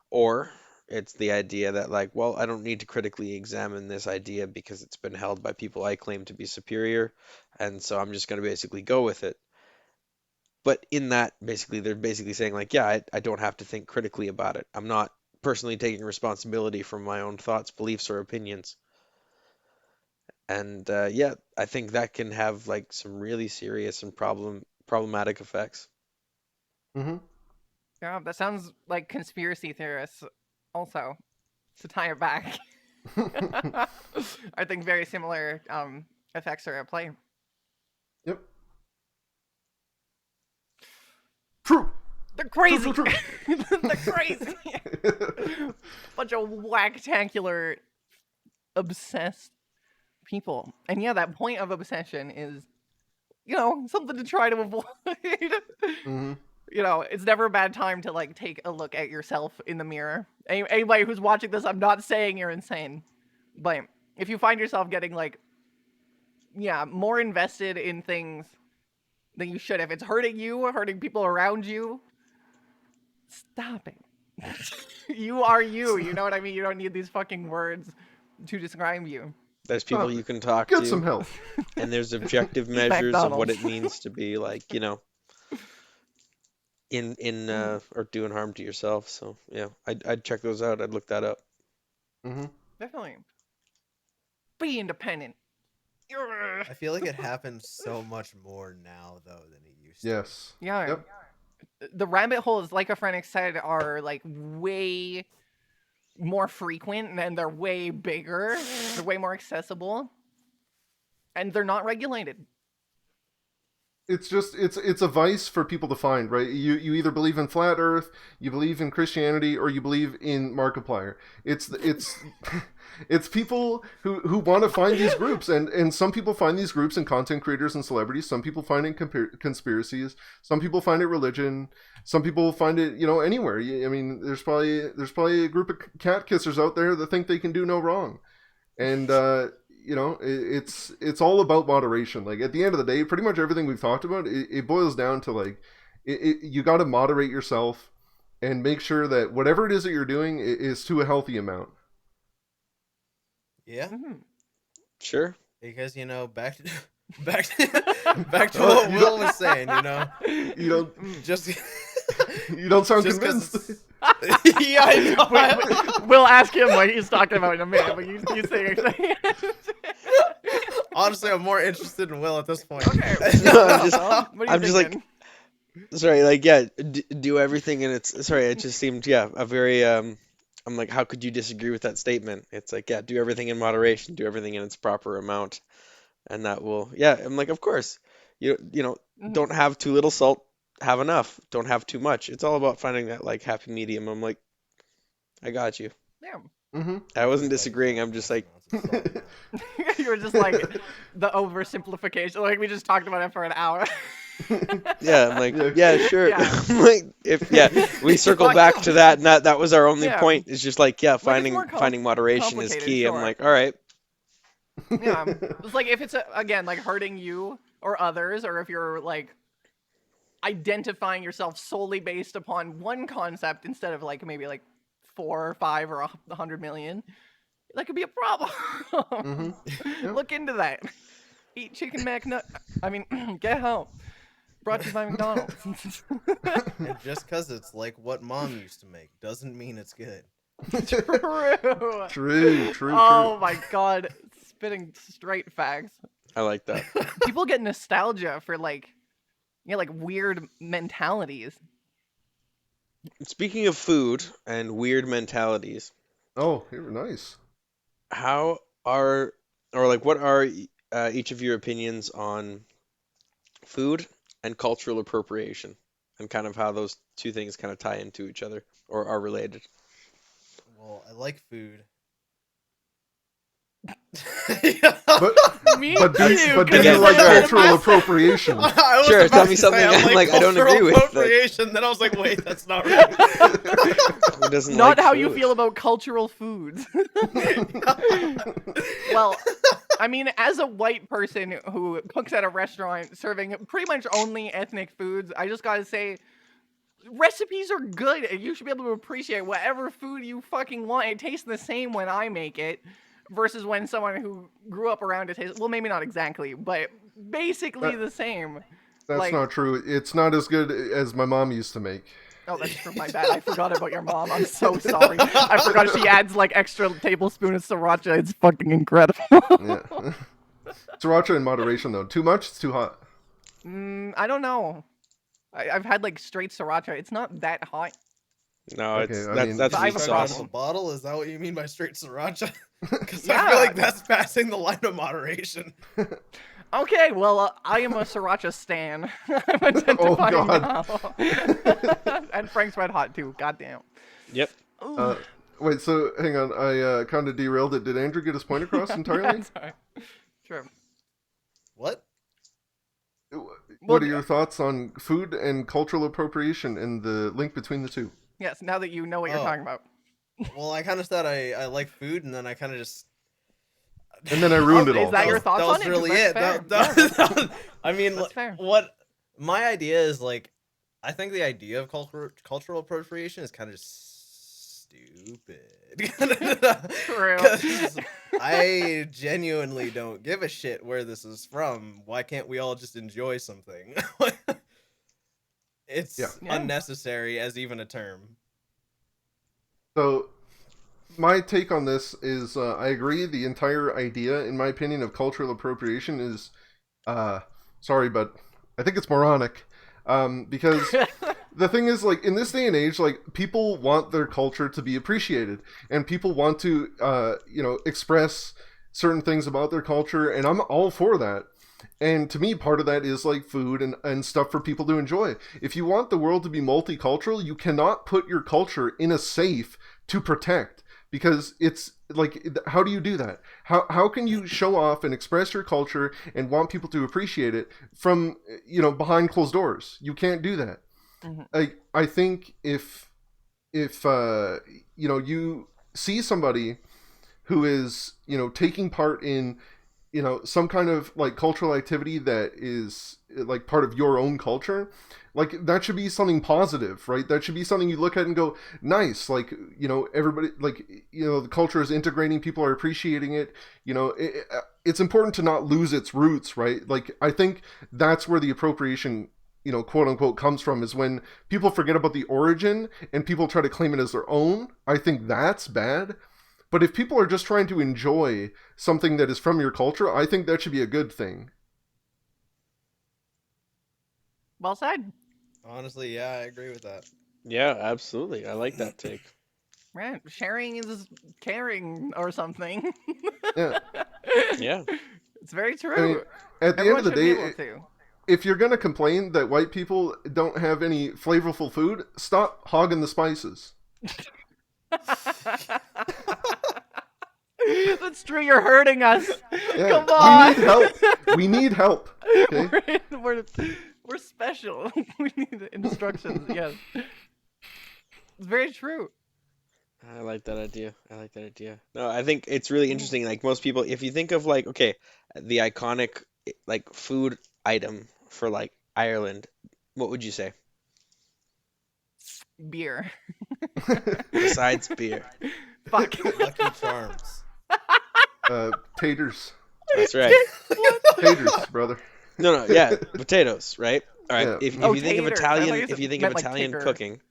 or it's the idea that, like, well, I don't need to critically examine this idea because it's been held by people I claim to be superior, and so I'm just going to basically go with it. But in that, basically, they're basically saying, like, yeah, I don't have to think critically about it. I'm not personally taking responsibility for my own thoughts, beliefs, or opinions. And yeah, I think that can have like some really serious and problematic effects. Mhm. Yeah, that sounds like conspiracy theorists. Also, to tie it back, I think very similar effects are at play. Yep. True. They're True. crazy. True. They're crazy. Bunch of whacktacular, obsessed people. And yeah, that point of obsession is, something to try to avoid. Mhm. It's never a bad time to like take a look at yourself in the mirror. Anybody who's watching this, I'm not saying you're insane, but if you find yourself getting like, yeah, more invested in things than you should, if it's hurting you, hurting people around you, stop it. You are you. You know what I mean? You don't need these fucking words to describe you. There's people Stop you it. can talk Get some to, help. and there's objective Eat measures of what McDonald's. it means to be like, in or doing harm to yourself. So yeah, I'd check those out. I'd look that up. Mhm. Definitely. Be independent. I feel like it happens so much more now though than it used to. Yes. Yeah. Yep. The rabbit holes, like Aphrenics said, are like way more frequent and they're way bigger. They're way more accessible. And they're not regulated. It's just it's a vice for people to find, right? You either believe in flat Earth, you believe in Christianity, or you believe in Markiplier. It's it's people who want to find these groups, and some people find these groups in content creators and celebrities. Some people find it in conspiracies. Some people find it religion. Some people find it anywhere. I mean, there's probably a group of cat kissers out there that think they can do no wrong, and it's all about moderation. Like at the end of the day, pretty much everything we've talked about, it boils down to like you got to moderate yourself and make sure that whatever it is that you're doing is to a healthy amount. Yeah, Mhm. because Sure. back to back to what Will was saying. You don't Just you don't sound Just 'cause convinced. it's- yeah, I know. We'll ask him what he's talking about in a minute, but you say Honestly, I'm more interested in Will at this point. Okay. No, I'm just- Well, what are you I'm just like- thinking? Sorry, like yeah, do everything and it's sorry, it just seemed a very I'm like, how could you disagree with that statement? It's like, yeah, do everything in moderation, do everything in its proper amount, and that will, yeah, I'm like, of course. Mhm. Don't have too little salt, have enough. Don't have too much. It's all about finding that like happy medium. I'm like, I got you. Yeah. Mm-hmm. I wasn't disagreeing. I'm just like, You were just like the oversimplification. Like we just talked about it for an hour. yeah, I'm like, Yeah. yeah, sure. Yeah. I'm like, we circle back to that, and that was our only Yeah. point. It's just like, yeah, it's finding more finding moderation is complicated, key. I'm sure. like, all right, Yeah, it's like if it's again like hurting you or others, or if you're like identifying yourself solely based upon one concept instead of like maybe like 4 or 5 or 100 million, that could be a problem. Mm-hmm. Look into that. Eat chicken McNut. I mean, get home. Brought to you by McDonald's. And just because it's like what mom used to make doesn't mean it's good. True. True. Oh my god, spitting straight facts. I like that. People get nostalgia for like, like weird mentalities. Speaking of food and weird mentalities, Oh, you're nice. how are or like what are each of your opinions on food and cultural appropriation, and kind of how those two things kind of tie into each other or are related? Well, I like food. But Me but do too, but do 'cause you Again, like sure. cultural appropriation? I was Sure, about tell to me say, something I'm like, I don't cultural agree with, like- appropriation. Then I was like, wait, that's not right. Who doesn't Not like how you food? feel about cultural foods. Well, I mean, as a white person who cooks at a restaurant serving pretty much only ethnic foods, I just gotta say, recipes are good, and you should be able to appreciate whatever food you fucking want. It tastes the same when I make it, versus when someone who grew up around it tastes, well, maybe not exactly, but basically the same. That's Like- not true. It's not as good as my mom used to make. Oh, that's true. My bad. I forgot about your mom. I'm so sorry. I forgot she adds like extra tablespoon of sriracha. It's fucking incredible. Yeah. Sriracha in moderation though. Too much, it's too hot. I don't know. I've had like straight sriracha. It's not that hot. No, Okay, it's I mean- that's I weak have a Straight out sauce. of the bottle? Is that what you mean by straight sriracha? Because Yeah. I feel like that's passing the line of moderation. Okay, well, I am a sriracha stan. I'm identifying God. now. And Frank's Red Hot too. Goddamn. Yep. Ooh. Wait, so hang on. I kind of derailed it. Did Andrew get his point across entirely? Sorry. True. What? What are your thoughts on food and cultural appropriation and the link between the two? Yes, now that you know what you're Oh. talking about. Well, I kind of said I like food, and then I kind of just. And then I ruined it Is all. that your thoughts that on was it? really That's it. fair. I mean, That's fair. what my idea is like, I think the idea of cultural appropriation is kind of stupid. True. 'Cause I genuinely don't give a shit where this is from. Why can't we all just enjoy something? It's Yeah. unnecessary as even a term. So, my take on this is I agree. The entire idea, in my opinion, of cultural appropriation is, sorry, but I think it's moronic. Because the thing is, like, in this day and age, like, people want their culture to be appreciated, and people want to, express certain things about their culture, and I'm all for that. And to me, part of that is like food and stuff for people to enjoy. If you want the world to be multicultural, you cannot put your culture in a safe to protect, because it's like, how do you do that? How can you show off and express your culture and want people to appreciate it from, behind closed doors? You can't do that. Mhm. I think if you see somebody who is, taking part in, some kind of like cultural activity that is like part of your own culture, like that should be something positive, right? That should be something you look at and go, nice, like, everybody, like, the culture is integrating, people are appreciating it, it's important to not lose its roots, right? Like, I think that's where the appropriation, quote unquote, comes from, is when people forget about the origin and people try to claim it as their own. I think that's bad. But if people are just trying to enjoy something that is from your culture, I think that should be a good thing. Well said. Honestly, yeah, I agree with that. Yeah, absolutely. I like that take. Right. Sharing is caring or something. Yeah. Yeah. It's very true. I mean, at the Everyone end of the should be day, able to. if you're going to complain that white people don't have any flavorful food, stop hogging the spices. That's true. You're hurting us. Yeah, Come on. We need help. We need help. Okay. We're special. We need instructions. Yes. It's very true. I like that idea. No, I think it's really interesting. Like most people, if you think of like, okay, the iconic like food item for like Ireland, what would you say Beer. besides beer? Fuck. Lucky Charms. Taters. That's right. Taters, brother. No, yeah, potatoes, right? All right. Yeah. If Oh, you think of taters. I thought Italian, you if said- you think of meant like Italian kicker. cooking,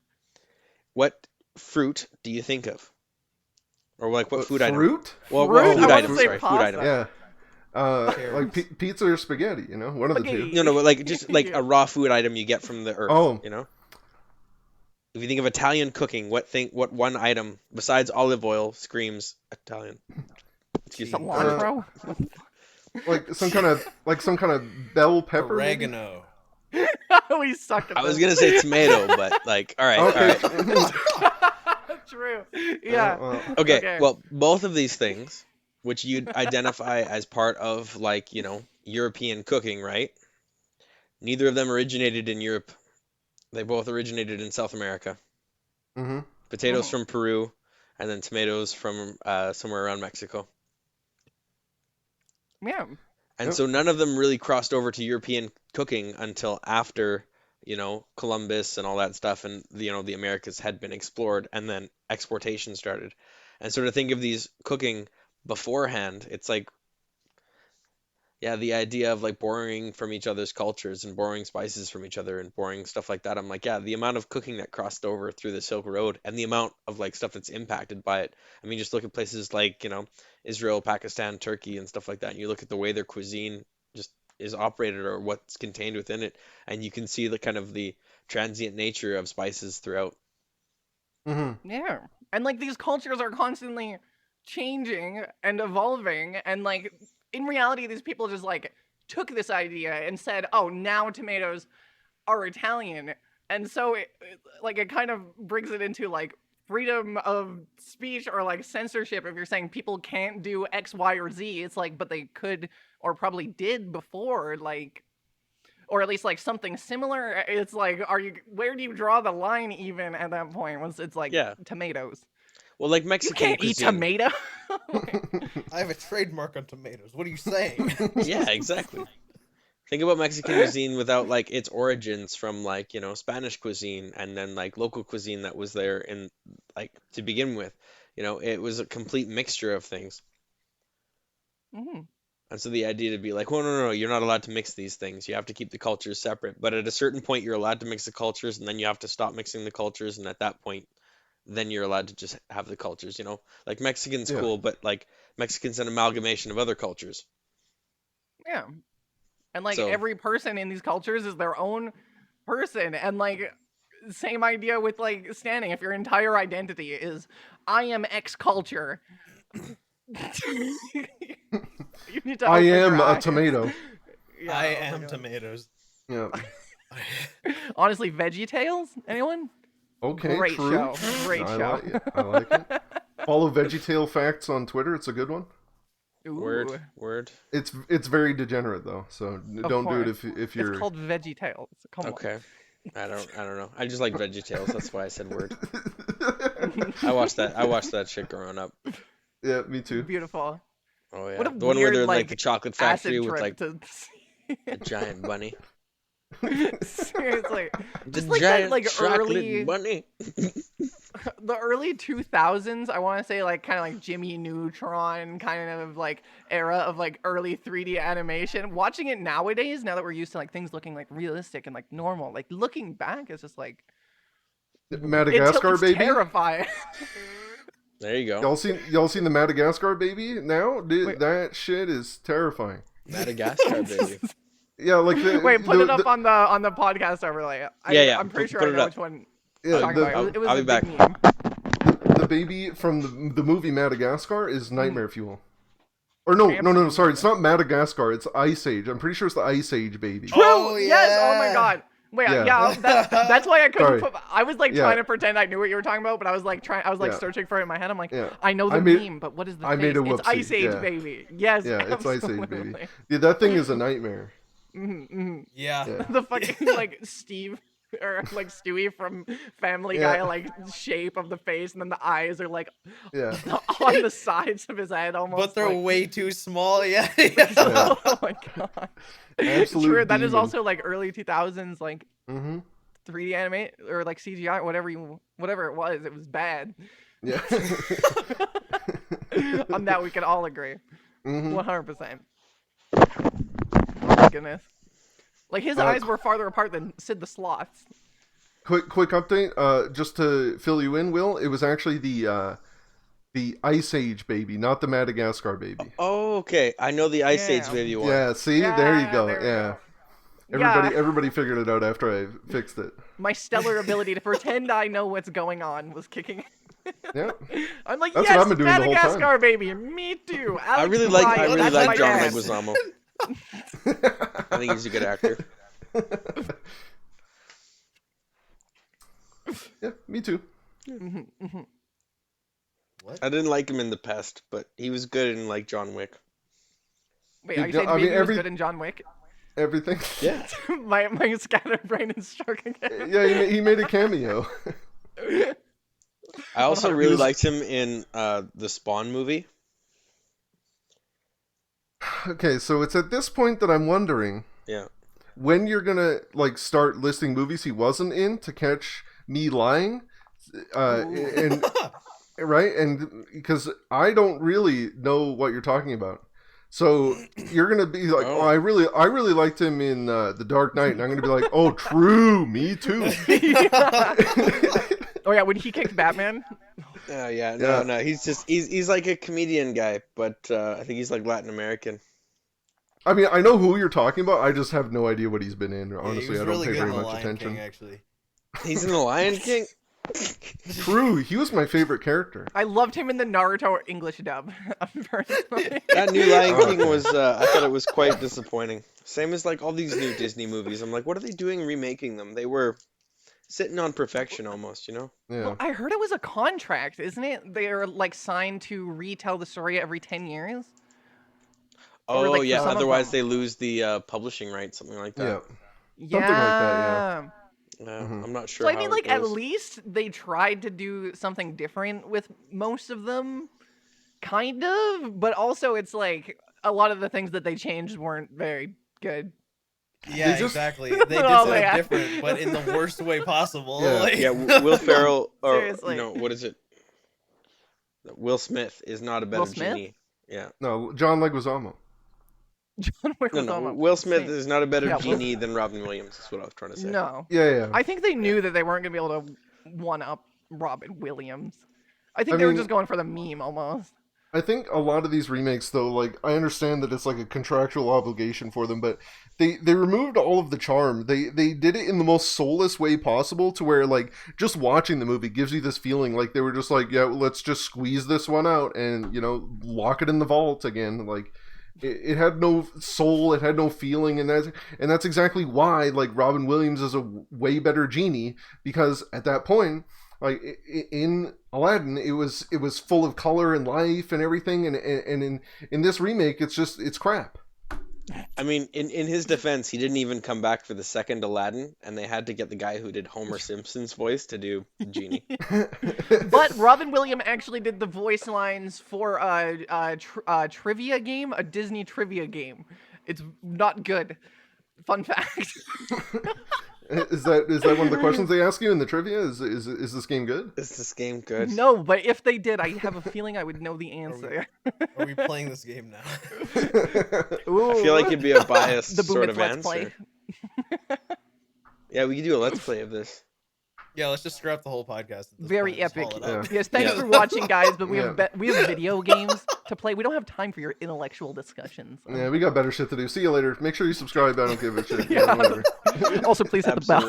what fruit do you think of? Or like what food item? Fruit? Well, Fruit? what I food wanna item? say Sorry, food pasta. item. Yeah. Cherries. Like pizza or spaghetti, you know, one of the two. Spaghetti. No, but like just like Yeah. a raw food item you get from the earth. Oh. You know. If you think of Italian cooking, what one item besides olive oil screams Italian? Excuse me. Cilantro. Like some kind of bell pepper. maybe? Oregano. We suck at I was this. gonna say tomato, but like, all right, all Okay. right. True. Yeah. Okay, Okay. well, both of these things, which you'd identify as part of like, European cooking, right? Neither of them originated in Europe. They both originated in South America. Mm-hmm. Potatoes Oh. from Peru, and then tomatoes from somewhere around Mexico. Yeah. And Yep. so none of them really crossed over to European cooking until after, Columbus and all that stuff, and the Americas had been explored, and then exportation started. And so to think of these cooking beforehand, it's like, yeah, the idea of like borrowing from each other's cultures and borrowing spices from each other and borrowing stuff like that. I'm like, yeah, the amount of cooking that crossed over through the Silk Road and the amount of like stuff that's impacted by it. I mean, just look at places like, Israel, Pakistan, Turkey, and stuff like that. And you look at the way their cuisine just is operated or what's contained within it, and you can see the kind of the transient nature of spices throughout. Mm-hmm. Yeah. And like these cultures are constantly changing and evolving, and like in reality these people just like took this idea and said, oh, now tomatoes are Italian. And so it kind of brings it into like freedom of speech or like censorship. If you're saying people can't do X, Y, or Z, it's like, but they could or probably did before, like, or at least like something similar. It's like, where do you draw the line even at that point once it's like Yeah. tomatoes? Well, like You Mexican can't eat cuisine. tomato. I have a trademark on tomatoes. What are you saying? Yeah, exactly. Think about Mexican cuisine without like its origins from like, Spanish cuisine and then like local cuisine that was there in like to begin with. It was a complete mixture of things. Mhm. And so the idea to be like, well, no, you're not allowed to mix these things. You have to keep the cultures separate. But at a certain point, you're allowed to mix the cultures, and then you have to stop mixing the cultures. And at that point, then you're allowed to just have the cultures, Like Mexican's Yeah. cool, but like Mexican's an amalgamation of other cultures. Yeah. And like So- every person in these cultures is their own person. And like same idea with like standing. If your entire identity is I am X culture. You need to I open am your a eyes. tomato. Yeah, I oh my am God. tomatoes. Yeah. Honestly, Veggie Tales? Anyone? Okay. Great true. show. Great I show. Like it. I like it. Follow VeggieTale Facts on Twitter. It's a good one. Ooh. Word. It's very degenerate though, so don't do it course. if you're. It's called Veggie Tales. Come Okay. I don't know. I just like VeggieTales. That's why I said word. I watched that shit growing up. Yeah, me on. too. Beautiful. Oh yeah. What a The one where weird, they're in like like, the chocolate factory Acid with trip like to a giant bunny. seriously. The Just like that, giant like, chocolate early- bunny. The early 2000s, I want to say like kind of like Jimmy Neutron kind of like era of like early 3D animation. Watching it nowadays, now that we're used to like things looking like realistic and like normal, like looking back, it's just like Madagascar it's baby. terrifying. There you go. Y'all seen the Madagascar baby now? Dude, Wait. that shit is terrifying. Madagascar baby. Yeah, like Wait, put it up on the podcast overlay. Yeah, I'm pretty put sure I it know up. which one. yeah, you're talking the, about. It was I'll a be big back. meme. the baby from the movie Madagascar is nightmare fuel. Or no, Absolutely. sorry, it's not Madagascar. It's Ice Age. I'm pretty sure it's the Ice Age baby. True. Oh, Yes. Oh my yeah. God. Wait, Yeah. yeah, that's why I couldn't Sorry. I was like Yeah. trying to pretend I knew what you were talking about, but I was like Yeah. searching for it in my head. I'm like, Yeah. I know the I made- meme, but what is the I face? made a It's whoopsie, Ice Age, yeah. baby. Yes, Yeah, it's Ice Age, absolutely. baby. Yeah, that thing is a nightmare. Yeah. Yeah. The fucking like Steve or like Stewie from Family Yeah. Guy, like shape of the face, and then the eyes are like Yeah. on the sides of his head almost. But they're like... way too small. Yeah. Oh my god. Absolute True, that is demon. also like early 2000s, like Mm-hmm. 3D animate or like CGI, whatever it was. It was bad. Yeah. On that, we can all agree. Mm-hmm. 100%. Oh my goodness. Like his Uh, eyes were farther apart than Sid the Sloth's. Quick update. Just to fill you in, Will, it was actually the Ice Age baby, not the Madagascar baby. Oh, okay. I know the Ice Age Yeah. baby one. Yeah. See, there you go. there we Yeah. go. Everybody figured it out after I fixed it. My stellar ability to pretend I know what's going on was kicking in. Yeah. I'm like, That's what yes, I've been doing the whole time. Madagascar baby. Me too. I Alex really like Ryan, that's my John dad. Leguizamo. I think he's a good actor. Yeah, me too. What? I didn't like him in the past, but he was good in like John Wick. Wait, are you Yeah, saying I mean, baby was good in John Wick? Everything. Yeah. my scatterbrain is struck again. Yeah, he made a cameo. I also He really was- liked him in the Spawn movie. Okay, so it's at this point that I'm wondering Yeah. when you're gonna like start listing movies he wasn't in to catch me lying, and right, and because I don't really know what you're talking about. So you're gonna be like, Oh. oh, I really liked him in The Dark Knight, and I'm gonna be like, oh, true, me too. Oh yeah, when he kicked Batman. Yeah, Yeah. no. He's like a comedian guy, but I think he's like Latin American. I mean, I know who you're talking about. I just have no idea what he's been in. Yeah, Honestly, he was I don't really pay good very in The much Lion attention. King, actually. He's in The Lion King. True, he was my favorite character. I loved him in the Naruto English dub. Personally. That new Lion King was, I thought it was quite disappointing. Same as like all these new Disney movies. I'm like, what are they doing remaking them? They were sitting on perfection almost, you know? Yeah. Well, I heard it was a contract, isn't it? They're like signed to retell the story every 10 years. Or, Oh, like, for yeah, some of otherwise them. they lose the publishing rights, something like Yeah. that. Yeah. Something like that, Mhm. I'm not sure So I how mean, it like at goes. least they tried to do something different with most of them, kind of. But also, it's like a lot of the things that they changed weren't very good. Yeah, just- exactly. They did Oh, something yeah. different, but in the worst way possible. Yeah. Like... Yeah, Will Ferrell, or, Seriously. you know, what is it? Will Smith is not a better Will Smith? genie. Yeah. No, John Leguizamo. John Wick No, was no, almost Will Smith same. is not a better Yeah, Will- genie than Robin Williams, is what I was trying to say. No, Yeah. I think they knew that they weren't gonna be able to one up Robin Williams. I think I they were mean- just going for the meme almost. I think a lot of these remakes, though, like I understand that it's like a contractual obligation for them, but they removed all of the charm. They did it in the most soulless way possible, to where like just watching the movie gives you this feeling like they were just like, yeah, let's just squeeze this one out and lock it in the vault again. Like it had no soul, it had no feeling, and that's exactly why like Robin Williams is a way better genie, because at that point, like in Aladdin, it was full of color and life and everything, and in this remake, it's crap. I mean, in his defense, he didn't even come back for the second Aladdin, and they had to get the guy who did Homer Simpson's voice to do the genie. But Robin Williams actually did the voice lines for a trivia game, a Disney trivia game. It's not good. Fun fact. Is that one of the questions they ask you in the trivia? Is this game good? Is this game good? No, but if they did, I have a feeling I would know the answer. Are we playing this game now? I feel like it'd be a biased the sort Boomits of Let's answer. Play. Yeah, we could do a let's play of this. Yeah, let's just scrap the whole podcast. At this Very point. Just epic. haul it up. Yes, thanks Yeah. for watching, guys. But we Yeah. have we have video games to play. We don't have time for your intellectual discussions. Yeah, we got better shit to do. See you later. Make sure you subscribe. I don't give a shit. Yeah. Whatever. Also, please hit the bell.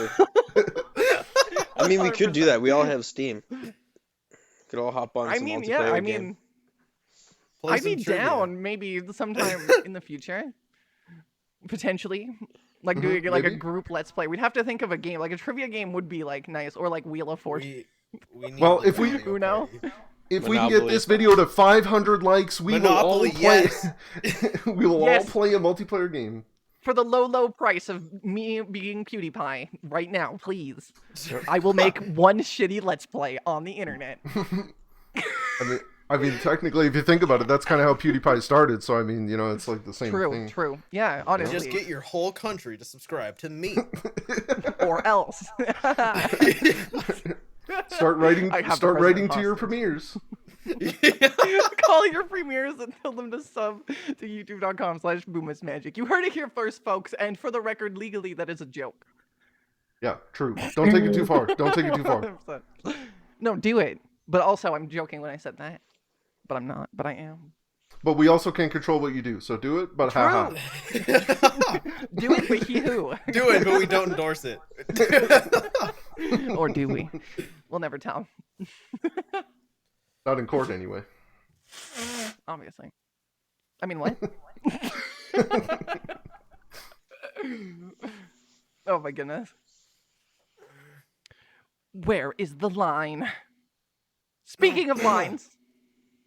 Absolutely. I mean, we could do that. We all have Steam. Could all hop on I some mean, multiplayer yeah. I game. mean, Play I'd be some trivia. down maybe sometime in the future. Potentially, Like doing like a maybe. group let's play. We'd have to think of a game. Like a trivia game would be like nice, or like Wheel of Fortune. We need Well, the if we- Mario Uno? Party. If we can get Monopoly. this video to 500 likes, we Monopoly, will all play. yes. We will Yes. all play a multiplayer game. For the low price of me being PewDiePie right now, please. I will make one shitty let's play on the internet. I mean, technically, if you think about it, that's kind of how PewDiePie started. So I mean, you know, it's like the same True, thing. true. Yeah, honestly. Just get your whole country to subscribe to me. Or else. Start writing. I have the Start writing to president your hostage. premieres. Call your premieres and tell them to sub to youtube.com/Boomitsmagic. You heard it here first, folks. And for the record, legally, that is a joke. Yeah, true. Don't take it too far. Don't take it too far. 100%. No, do it. But also, I'm joking when I said that. But I'm not. But I am. But we also can't control what you do, so do it. But haha. Do it, but you. Do it, but we don't endorse it. Or do we? We'll never tell. Not in court anyway. Obviously. I mean, what? Oh my goodness. Where is the line? Speaking of lines.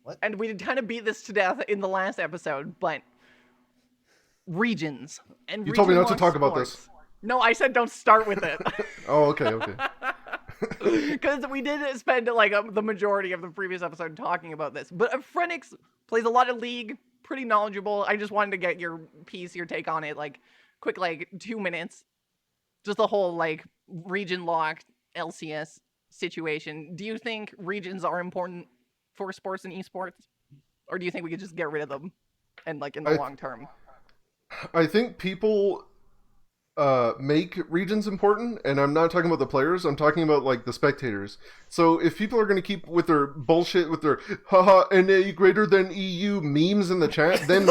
What? And we kind of beat this to death in the last episode, but regions and You told me not to region-launched talk about this. sports. No, I said don't start with it. Oh, okay, okay. Because we did spend like the majority of the previous episode talking about this. But Aphrenics plays a lot of League, pretty knowledgeable. I just wanted to get your take on it, like quick, like 2 minutes. Just the whole like region locked LCS situation. Do you think regions are important for sports and esports, or do you think we could just get rid of them and like in the long term? I think people make regions important, and I'm not talking about the players, I'm talking about like the spectators. So if people are going to keep with their bullshit, with their haha NA greater than EU memes in the chat, then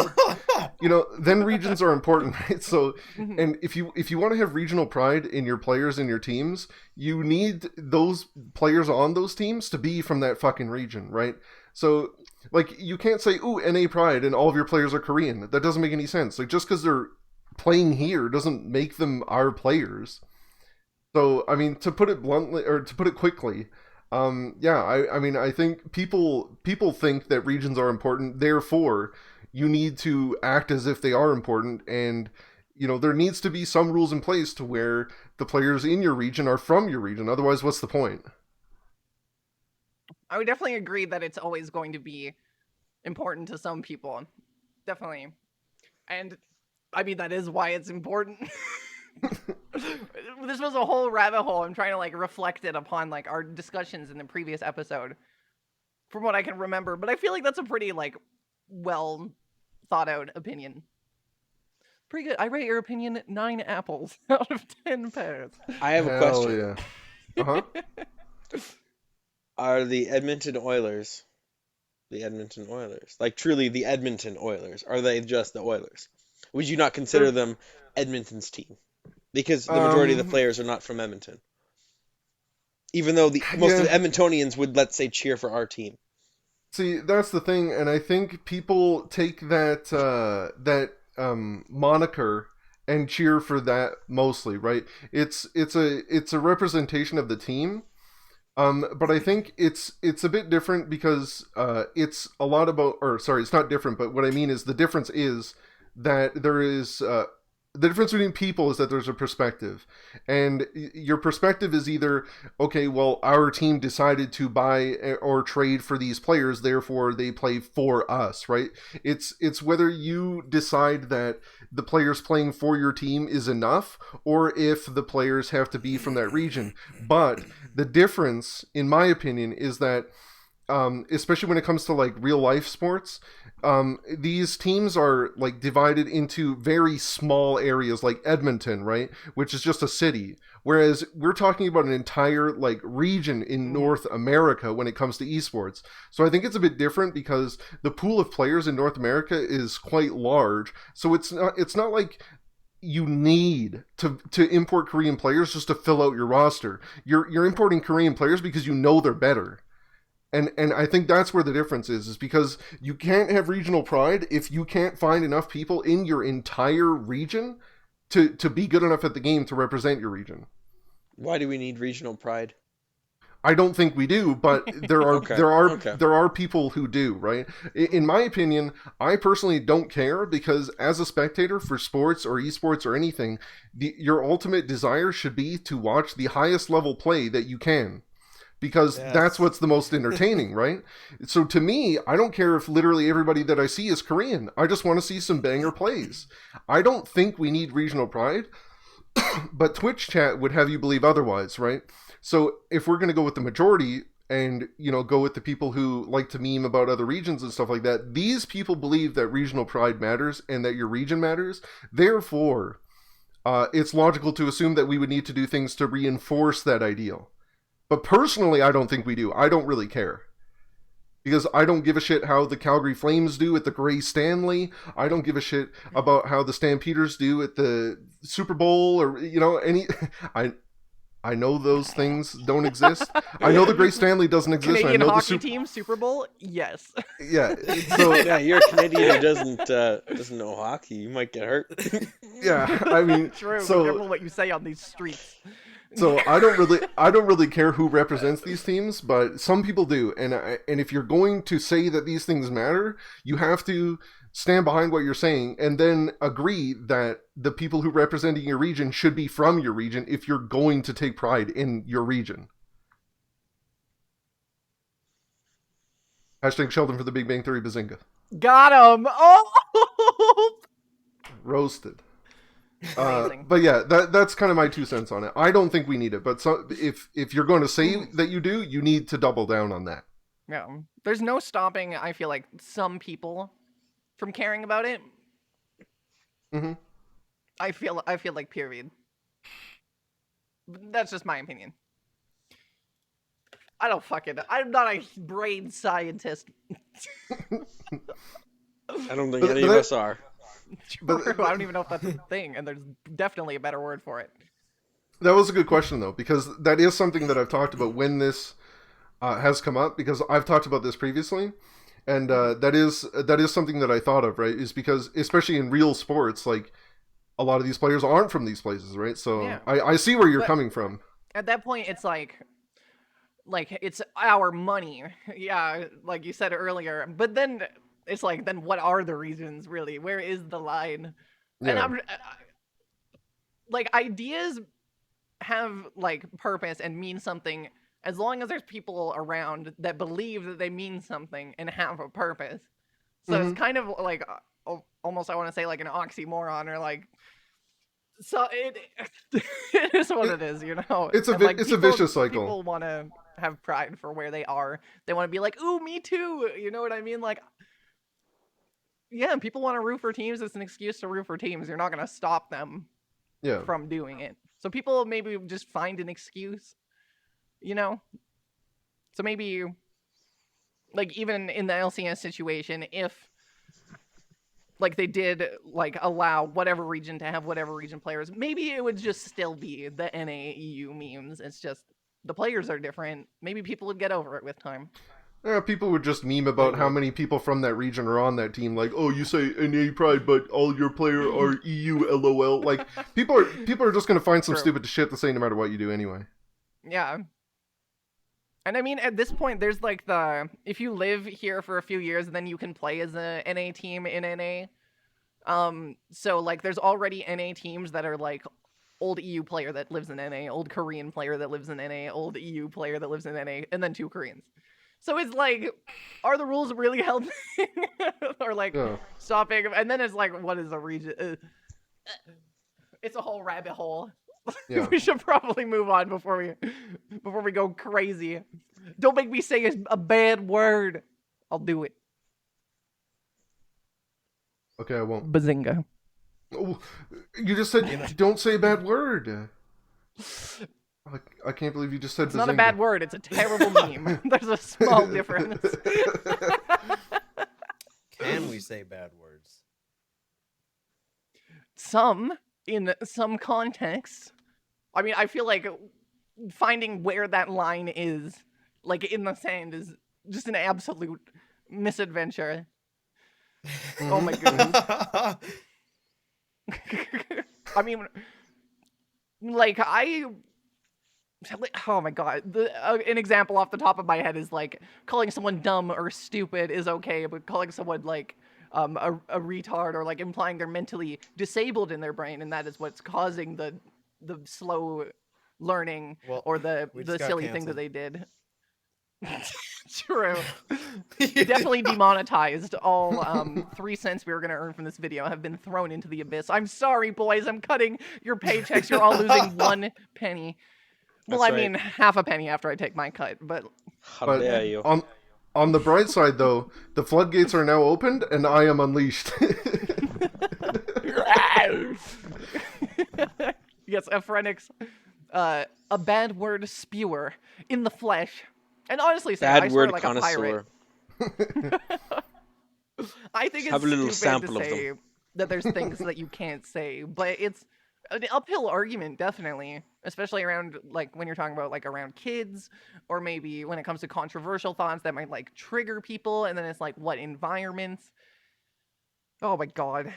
you know, then regions are important, right? So and if you want to have regional pride in your players and your teams, you need those players on those teams to be from that fucking region, right? So like you can't say ooh NA pride and all of your players are Korean. That doesn't make any sense. Like just because they're playing here doesn't make them our players. So I mean, to put it bluntly, or to put it quickly, I mean I think people think that regions are important, therefore you need to act as if they are important, and you know there needs to be some rules in place to where the players in your region are from your region. Otherwise, what's the point? I would definitely agree that it's always going to be important to some people. Definitely. And I mean, that is why it's important. This was a whole rabbit hole. I'm trying to like reflect it upon like our discussions in the previous episode from what I can remember. But I feel like that's a pretty like well thought out opinion. Pretty good. I rate your opinion 9 apples out of 10 pears. I have a Hell question. yeah. Uh-huh. Are the Edmonton Oilers like truly the Edmonton Oilers? Are they just the Oilers? Would you not consider them Edmonton's team? Because the majority of the players are not from Edmonton. Even though most of the Edmontonians would, let's say, cheer for our team. See, that's the thing, and I think people take that moniker and cheer for that mostly, right? It's a representation of the team, but I think it's a bit different because it's a lot about, or sorry, it's not different, but what I mean is the difference is that there is the difference between people is that there's a perspective, and your perspective is either, okay, well, our team decided to buy or trade for these players, therefore they play for us, right? It's whether you decide that the players playing for your team is enough, or if the players have to be from that region. But the difference, in my opinion, is that especially when it comes to like real life sports, these teams are like divided into very small areas, like Edmonton, right, which is just a city, whereas we're talking about an entire like region in North America when it comes to esports. So I think it's a bit different because the pool of players in North America is quite large, so it's not like you need to import Korean players just to fill out your roster. You're importing Korean players because you know they're better. And I think that's where the difference is because you can't have regional pride if you can't find enough people in your entire region to be good enough at the game to represent your region. Why do we need regional pride? I don't think we do, but there are Okay, okay. there are people who do, right? In my opinion, I personally don't care, because as a spectator for sports or esports or anything, your ultimate desire should be to watch the highest level play that you can, because Yes. that's what's the most entertaining, right? So to me, I don't care if literally everybody that I see is Korean. I just want to see some banger plays. I don't think we need regional pride, but Twitch chat would have you believe otherwise, right? So if we're going to go with the majority and, you know, go with the people who like to meme about other regions and stuff like that, these people believe that regional pride matters and that your region matters. Therefore, it's logical to assume that we would need to do things to reinforce that ideal. But personally, I don't think we do. I don't really care. Because I don't give a shit how the Calgary Flames do at the Grey Stanley. I don't give a shit about how the Stampeders do at the Super Bowl, or, you know, any... I know those things don't exist. I know the Grey Stanley doesn't exist. Canadian I know hockey the team Super Bowl? Yes. Yeah. So Yeah, you're a Canadian who doesn't know hockey. You might get hurt. yeah, I mean, True. Be so careful what you say on these streets. so I don't really care who represents these teams, but some people do. And if you're going to say that these things matter, you have to stand behind what you're saying and then agree that the people who representing your region should be from your region if you're going to take pride in your region. Hashtag Sheldon for the Big Bang Theory Bazinga. Got him! Oh! Roasted. Amazing. But yeah, that's kind of my 2 cents on it. I don't think we need it, but if you're going to say that you do, you need to double down on that. Yeah. There's no stopping, I feel like, some people from caring about it. Mm-hmm. I feel like period. That's just my opinion. I'm not a brain scientist. I don't think any of us are. True, I don't even know if that's a thing, and there's definitely a better word for it. That was a good question, though, because that is something that I've talked about when this has come up, because I've talked about this previously, and that is something that I thought of, right? Is because, especially in real sports, like, a lot of these players aren't from these places, right? So Yeah. I see where you're coming from. At that point, it's like it's our money. Yeah, like you said earlier. But then it's like, then what are the reasons, really? Where is the line? And Yeah. like, ideas have like purpose and mean something as long as there's people around that believe that they mean something and have a purpose. So it's kind of like almost, I want to say, like an oxymoron, or like, so it is what it is, you know. It's a And, like, it's a vicious cycle. People want to have pride for where they are. They want to be like, ooh, me too. You know what I mean? Like, yeah, people want to root for teams. It's an excuse to root for teams. You're not gonna stop them Yeah. from doing it. So people maybe just find an excuse, you know? So maybe, like, even in the LCS situation, if, like, they did, like, allow whatever region to have whatever region players, maybe it would just still be the NA-EU memes. It's just, the players are different. Maybe people would get over it with time. Yeah, people would just meme about how many people from that region are on that team. Like, oh, you say NA pride, but all your players are EU, LOL. Like, people are just going to find some True. stupid shit to say no matter what you do anyway. Yeah. And I mean, at this point, there's like if you live here for a few years, then you can play as a NA team in NA. So like, there's already NA teams that are like old EU player that lives in NA, old Korean player that lives in NA, old EU player that lives in NA, and then 2 Koreans. So it's like, are the rules really helping? Or like stopping? And then it's like, what is a region? It's a whole rabbit hole. Yeah. We should probably move on before we go crazy. Don't make me say a bad word. I'll do it. Okay, I won't. Bazinga. Oh, you just said don't say a bad word. I can't believe you just said It's not a bad word. It's a terrible meme. There's a small difference. Can we say bad words? Some, in some contexts. I mean, I feel like finding where that line is, like in the sand, is just an absolute misadventure. Oh my goodness. I mean, like oh my god, an example off the top of my head is like calling someone dumb or stupid is okay, but calling someone like a retard or like implying they're mentally disabled in their brain and that is what's causing the slow learning Well, or the we just got silly thing that canceled. they did. True. Definitely demonetized. All 3 cents we were going to earn from this video have been thrown into the abyss. I'm sorry, boys. I'm cutting your paychecks. You're all losing 1 penny. Well, That's I mean, right. half a penny after I take my cut, but How But dare you? on the bright side, though, the floodgates are now opened, and I am unleashed. yes, Aphrenics, a bad word spewer in the flesh. And honestly, Sam, I Bad swear word like a pirate. connoisseur. I think it's Have a little stupid sample to of them. say that there's things that you can't say, but it's an uphill argument, definitely, especially around like when you're talking about like around kids, or maybe when it comes to controversial thoughts that might like trigger people, and then it's like what environments. Oh my god.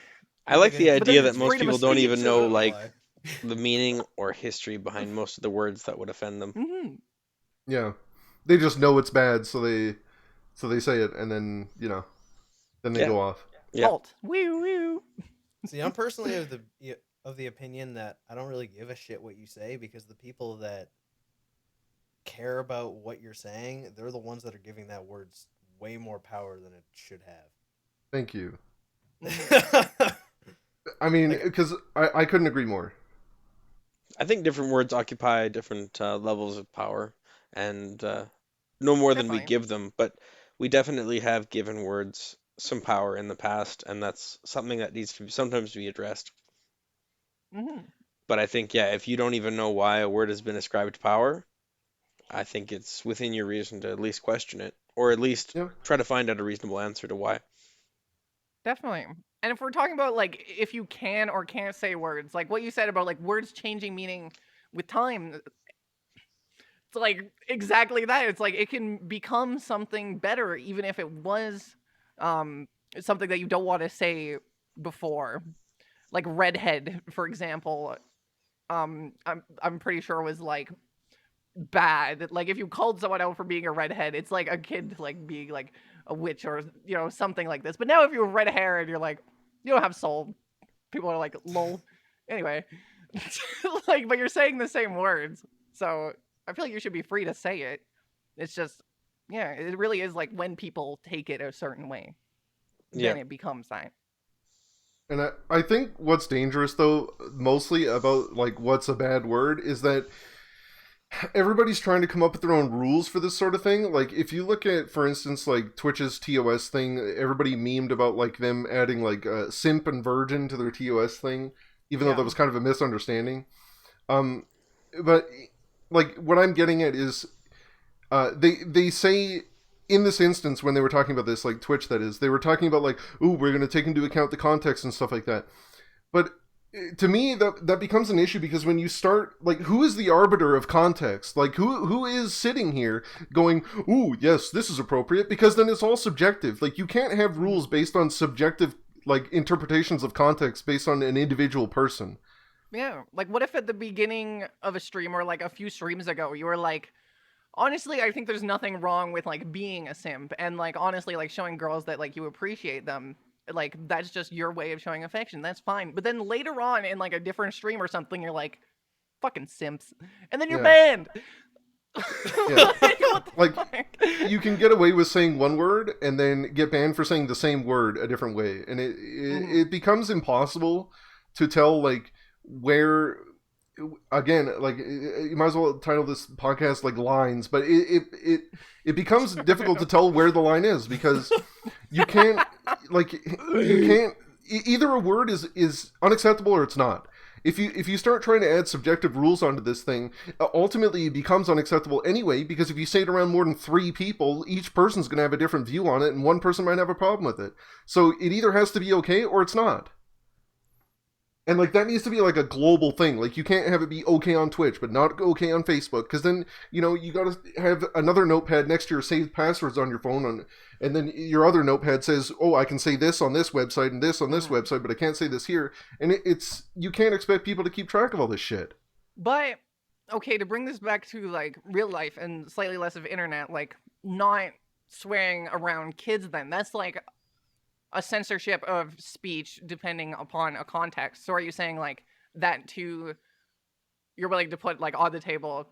I like the But then idea that it's most freedom of people don't speech, even so know I don't like Why? the meaning or history behind most of the words that would offend them. Mhm. Yeah, they just know it's bad, so they say it, and then then they Yeah. go off. Yeah. Halt. Woo woo. See, I'm personally of the opinion that I don't really give a shit what you say because the people that care about what you're saying, they're the ones that are giving that words way more power than it should Thank you. have. I mean, Like- because I couldn't agree more. I think different words occupy different levels of power, and no more than we Definitely. give them. But we definitely have given words some power in the past, and that's something that needs to sometimes be addressed. Mhm. But I think, yeah, if you don't even know why a word has been ascribed power, I think it's within your reason to at least question it, or at least Yeah. try to find out a reasonable answer to why. Definitely. And if we're talking about like if you can or can't say words, like what you said about like words changing meaning with time, it's like exactly that. It's like it can become something better even if it was something that you don't want to say before. Like redhead, for example, I'm pretty sure was like bad. Like if you called someone out for being a redhead, it's like a kid like being like a witch or something like this. But now if you have red hair and you're like you don't have soul, people are like lol. Anyway, like but you're saying the same words, so I feel like you should be free to say it. It's just yeah, it really is like when people take it a certain way, Yeah. then it becomes that. And I think what's dangerous, though, mostly about like what's a bad word, is that everybody's trying to come up with their own rules for this sort of thing. Like, if you look at, for instance, like Twitch's TOS thing, everybody memed about like them adding like simp and virgin to their TOS thing, even though Yeah. that was kind of a misunderstanding. But like what I'm getting at is, they say in this instance when they were talking about this, like Twitch, that is, they were talking about like, ooh, we're going to take into account the context and stuff like that. But to me, that becomes an issue because when you start, like, who is the arbiter of context? Like, who is sitting here going, ooh, yes, this is appropriate? Because then it's all subjective. Like, you can't have rules based on subjective, like, interpretations of context based on an individual person. Yeah, like what if at the beginning of a stream or like a few streams ago you were like, honestly, I think there's nothing wrong with like being a simp and like honestly like showing girls that like you appreciate them. Like that's just your way of showing affection. That's fine. But then later on in like a different stream or something, you're like, fucking simps. And then you're Yeah. banned. Yeah. Like, what the Like, fuck? You can get away with saying one word and then get banned for saying the same word a different way. And it becomes impossible to tell, like, where, again, like, you might as well title this podcast like lines, but it becomes difficult to tell where the line is because you can't, like, either a word is unacceptable or it's not. If you start trying to add subjective rules onto this thing, ultimately it becomes unacceptable anyway, because if you say it around more than 3 people, each person's going to have a different view on it, and one person might have a problem with it. So it either has to be okay or it's not. And like that needs to be like a global thing. Like you can't have it be okay on Twitch, but not okay on Facebook, because then you got to have another notepad next to your saved passwords on your phone, and then your other notepad says, "Oh, I can say this on this website and this on this website, but I can't say this here." And it's you can't expect people to keep track of all this shit. But okay, to bring this back to like real life and slightly less of internet, like not swearing around kids, then that's like a censorship of speech depending upon a context. So are you saying like that too? You're willing to put like on the table,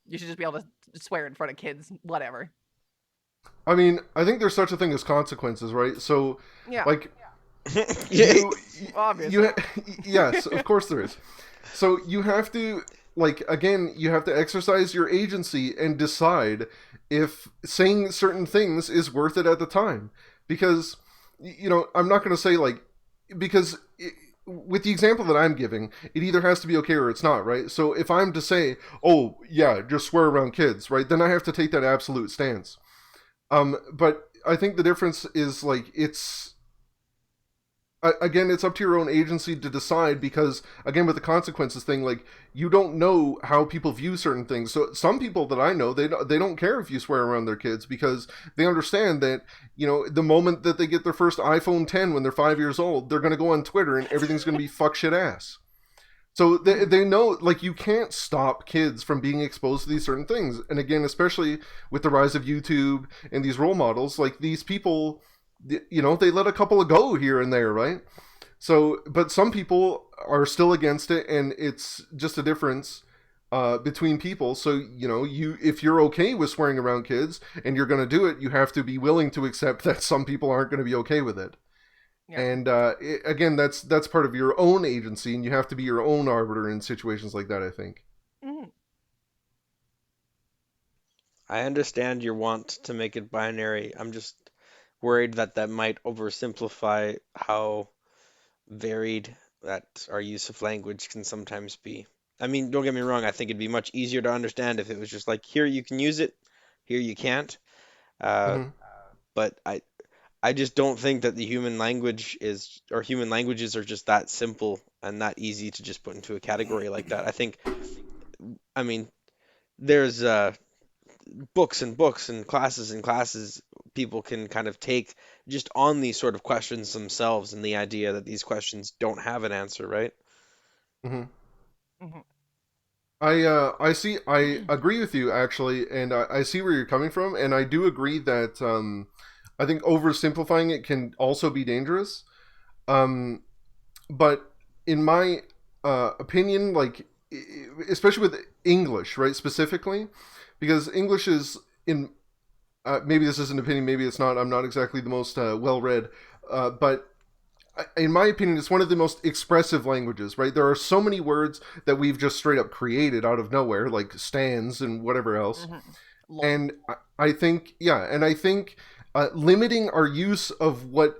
you should just be able to swear in front of kids, whatever. I mean, I think there's such a thing as consequences, right? So, Yeah. like, Obviously. yes, of course there is. So you have to, like, again, you have to exercise your agency and decide if saying certain things is worth it at the time. Because, I'm not going to say, like, because with the example that I'm giving, it either has to be okay or it's not, right? So if I'm to say, oh, yeah, just swear around kids, right, then I have to take that absolute stance. But I think the difference is, like, again, it's up to your own agency to decide, because again, with the consequences thing, like, you don't know how people view certain things. So some people that I know, they don't care if you swear around their kids, because they understand that, the moment that they get their first iPhone 10 when they're 5 years old, they're going to go on Twitter and everything's going to be fuck shit ass. So they know, like, you can't stop kids from being exposed to these certain things. And again, especially with the rise of YouTube and these role models, like, these people, they let a couple go here and there, right? So, but some people are still against it, and it's just a difference between people. So, if you're okay with swearing around kids and you're going to do it, you have to be willing to accept that some people aren't going to be okay with it. Yeah. And again, that's part of your own agency, and you have to be your own arbiter in situations like that, I think. Mm-hmm. I understand your want to make it binary. I'm just worried that might oversimplify how varied that our use of language can sometimes be. I mean, don't get me wrong, I think it'd be much easier to understand if it was just like, here you can use it, here you can't. But I just don't think that the human language or human languages are just that simple and that easy to just put into a category like that. I mean, there's books and books and classes people can kind of take just on these sort of questions themselves, and the idea that these questions don't have an answer, right? Mm-hmm. Mm-hmm. I agree with you, actually, and I see where you're coming from, and I do agree that I think oversimplifying it can also be dangerous. But in my opinion, like, especially with English, right, specifically, because English is maybe this is an opinion, maybe it's not. I'm not exactly the most well-read, but in my opinion, it's one of the most expressive languages, right? There are so many words that we've just straight up created out of nowhere, like stands and whatever else. Mm-hmm. And I think, limiting our use of what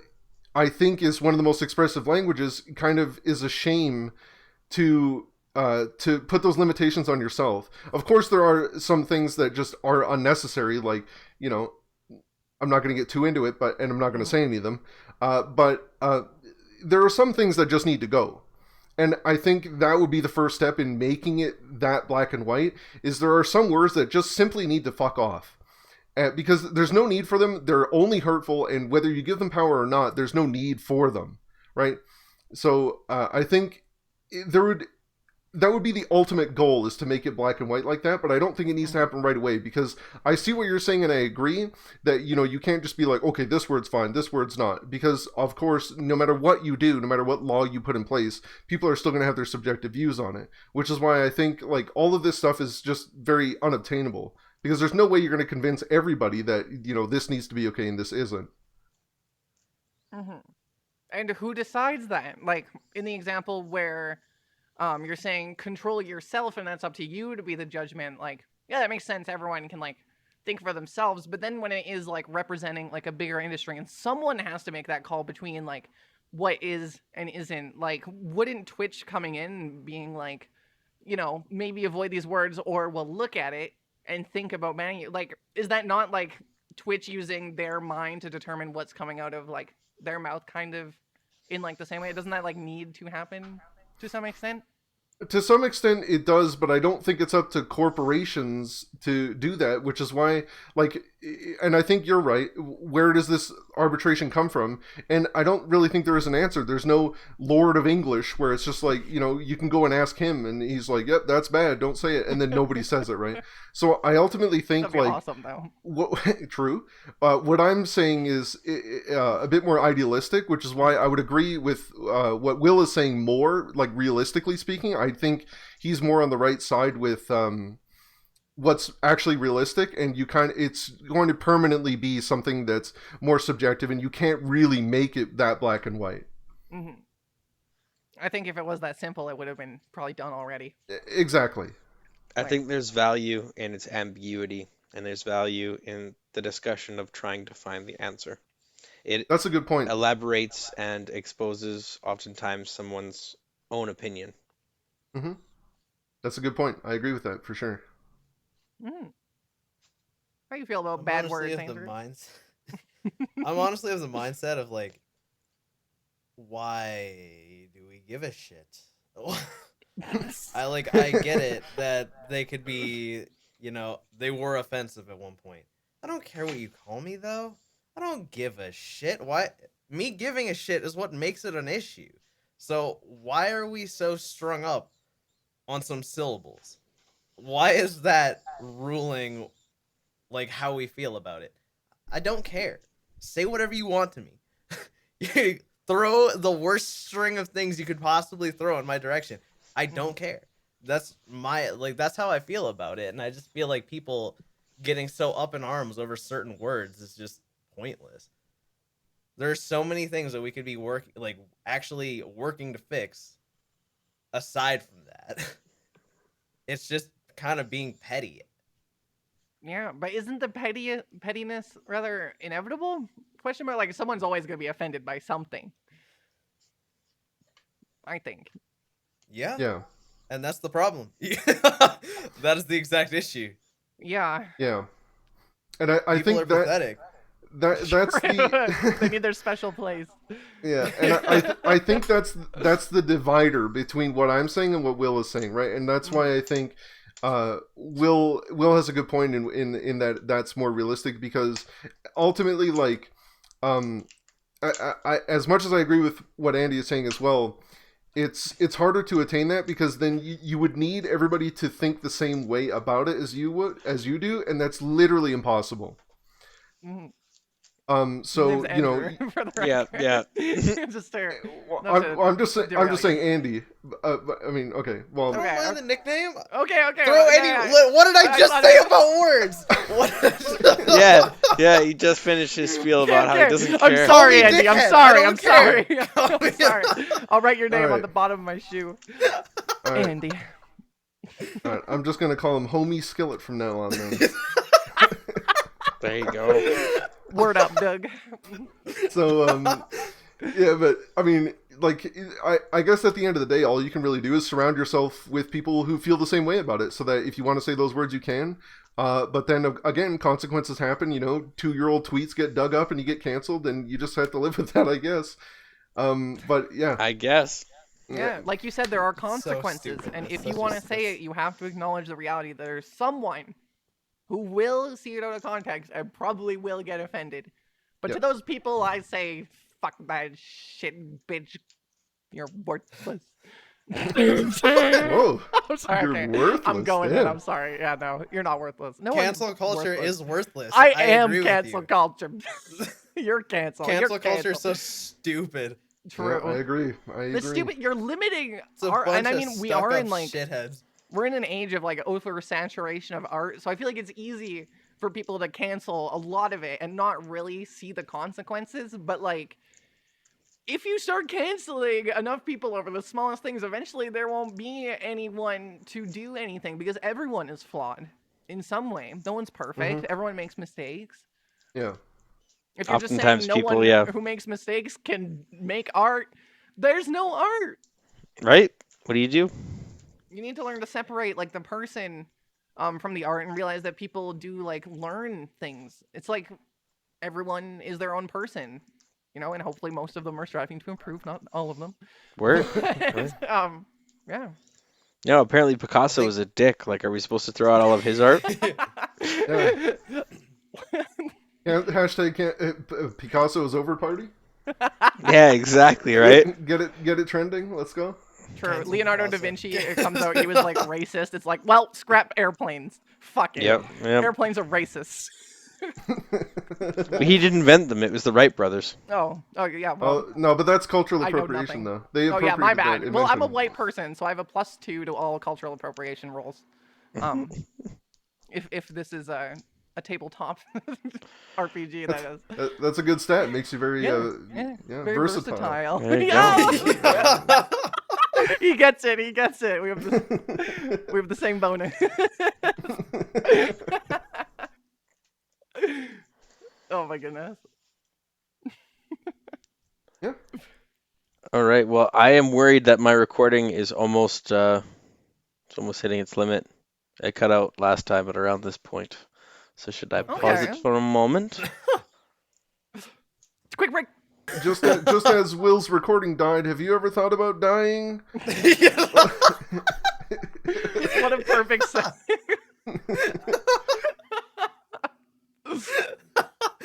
I think is one of the most expressive languages kind of is a shame to put those limitations on yourself. Of course, there are some things that just are unnecessary, like, I'm not going to get too into it, and I'm not going to say any of them, but there are some things that just need to go. And I think that would be the first step in making it that black and white, is there are some words that just simply need to fuck off. Because there's no need for them. They're only hurtful, and whether you give them power or not, there's no need for them, right? So I think that would be the ultimate goal, is to make it black and white like that, but I don't think it needs to happen right away, because I see what you're saying, and I agree that, you can't just be like, okay, this word's fine, this word's not, because, of course, no matter what you do, no matter what law you put in place, people are still going to have their subjective views on it, which is why I think, like, all of this stuff is just very unobtainable. Because there's no way you're going to convince everybody that, this needs to be okay and this isn't. Mm-hmm. And who decides that? Like, in the example where you're saying control yourself and that's up to you to be the judgment, like, yeah, that makes sense. Everyone can, like, think for themselves. But then when it is, like, representing, like, a bigger industry, and someone has to make that call between, like, what is and isn't, like, wouldn't Twitch coming in and being like, maybe avoid these words, or we'll look at it and think about banning you, like, is that not, like, Twitch using their mind to determine what's coming out of, like, their mouth, kind of in, like, the same way? Doesn't that, like, need to happen? to some extent. To some extent it does, but I don't think it's up to corporations to do that, which is why, like, and I think you're right. Where does this arbitration come from? And I don't really think there is an answer. There's no Lord of English where it's just like, you can go and ask him and he's like, yep, that's bad, don't say it, and then nobody says it, right? So I ultimately think, That'd be like, awesome, though. true. What I'm saying is a bit more idealistic, which is why I would agree with what Will is saying more, like, realistically speaking. I think he's more on the right side with what's actually realistic, and it's going to permanently be something that's more subjective, and you can't really make it that black and white. Mm-hmm. I think if it was that simple, it would have been probably done already. Exactly. I think there's value in its ambiguity, and there's value in the discussion of trying to find the answer. That's a good point. Elaborates and exposes oftentimes someone's own opinion. Mm-hmm. That's a good point. I agree with that for sure. Mm. How do you feel about I'm bad honestly words, of the Andrew? I'm honestly of the mindset of, like, why do we give a shit? I get it that they could be, they were offensive at one point. I don't care what you call me, though. I don't give a shit. Why? Me giving a shit is what makes it an issue. So why are we so strung up on some syllables? Why is that ruling, like, how we feel about it? I don't care. Say whatever you want to me. You throw the worst string of things you could possibly throw in my direction. I don't care. That's that's how I feel about it, and I just feel like people getting so up in arms over certain words is just pointless. There's so many things that we could be actually working to fix aside from that. It's just kind of being petty. Yeah, but isn't the pettiness rather inevitable? Question mark, like, someone's always going to be offended by something. I think. Yeah. Yeah. And that's the problem. That is the exact issue. Yeah. Yeah. And I People think are pathetic. that's the They need their special place. yeah, and I think that's the divider between what I'm saying and what Will is saying, right? And that's why I think Will has a good point in that that's more realistic, because ultimately, like, I as much as I agree with what Andy is saying as well, it's harder to attain that, because then you would need everybody to think the same way about it as you do, and that's literally impossible. Mm-hmm. So Andrew, for the Yeah, record. yeah. Just to, I'm just saying Andy. But, I mean, okay. Well, I don't Okay, mind the nickname. Okay. Throw any. What did I just say about words? What? Yeah, he just finished his spiel about how he doesn't care. I'm sorry, Call me Andy. I'm dickhead. sorry. I I'm don't care. sorry. Call me- I'm sorry. I'll write your name All on right. the bottom of my shoe. all right. Andy. All right. I'm just gonna call him Homie Skillet from now on. Then. There you go. Word up, Doug. So yeah, but I mean, like, I guess at the end of the day, all you can really do is surround yourself with people who feel the same way about it, so that if you want to say those words, you can. But then again, consequences happen. 2-year-old tweets get dug up and you get canceled, and you just have to live with that, I guess. But yeah, I guess. Yeah, like you said, there are So consequences, stupid. and It's if you such want a- to say it, you have to acknowledge the reality that there's someone who will see it out of context and probably will get offended. But to Yep. those people, I say, fuck that shit, bitch. You're worthless. whoa, I'm sorry. you're Okay. worthless. I'm going damn. in. I'm sorry. Yeah, no, you're not worthless. No one's Cancel culture worthless. is worthless. I agree am with cancel you. culture. You're canceled. Cancel You're culture is so canceled. stupid. True. Yeah, I agree. The stupid. You're limiting It's a art, bunch and I of mean, we stuck are up in like shitheads. we're in an age of like oversaturation of art, so I feel like it's easy for people to cancel a lot of it and not really see the consequences. But like, if you start canceling enough people over the smallest things, eventually there won't be anyone to do anything, because everyone is flawed in some way. No one's perfect. Everyone makes mistakes. Yeah. If you're just Oftentimes saying no people, one yeah. who makes mistakes can make art, there's no art. Right? What do? You need to learn to separate like the person from the art, and realize that people do like learn things. It's like everyone is their own person, and hopefully most of them are striving to improve, not all of them. Word. um Yeah. No, apparently Picasso was a dick. Like, are we supposed to throw out all of his art? Yeah. Hashtag Picasso is over party. Yeah, exactly, right? Get it trending. Let's go. True. Cancel Leonardo da Picasso. Vinci, it comes out, he was like racist. It's like, well, scrap airplanes. Fuck it. Yep. Airplanes are racist. He didn't invent them. It was the Wright brothers. Oh yeah. Well, Oh no, but that's cultural I know appropriation, nothing. though. They oh yeah, my appropriated that bad. Well, I'm a invention. white person, so I have a +2 to all cultural appropriation rules. If this is a tabletop RPG, that is. That's a good stat. Makes you very Very versatile. There you Yeah. He gets it. He gets it. We have the same bonus. Oh my goodness. Yeah. All right. Well, I am worried that my recording is almost hitting its limit. It cut out last time at around this point. So should I pause Okay. it for a moment? Quick break. Just as Will's recording died, have you ever thought about dying? What a perfect setting.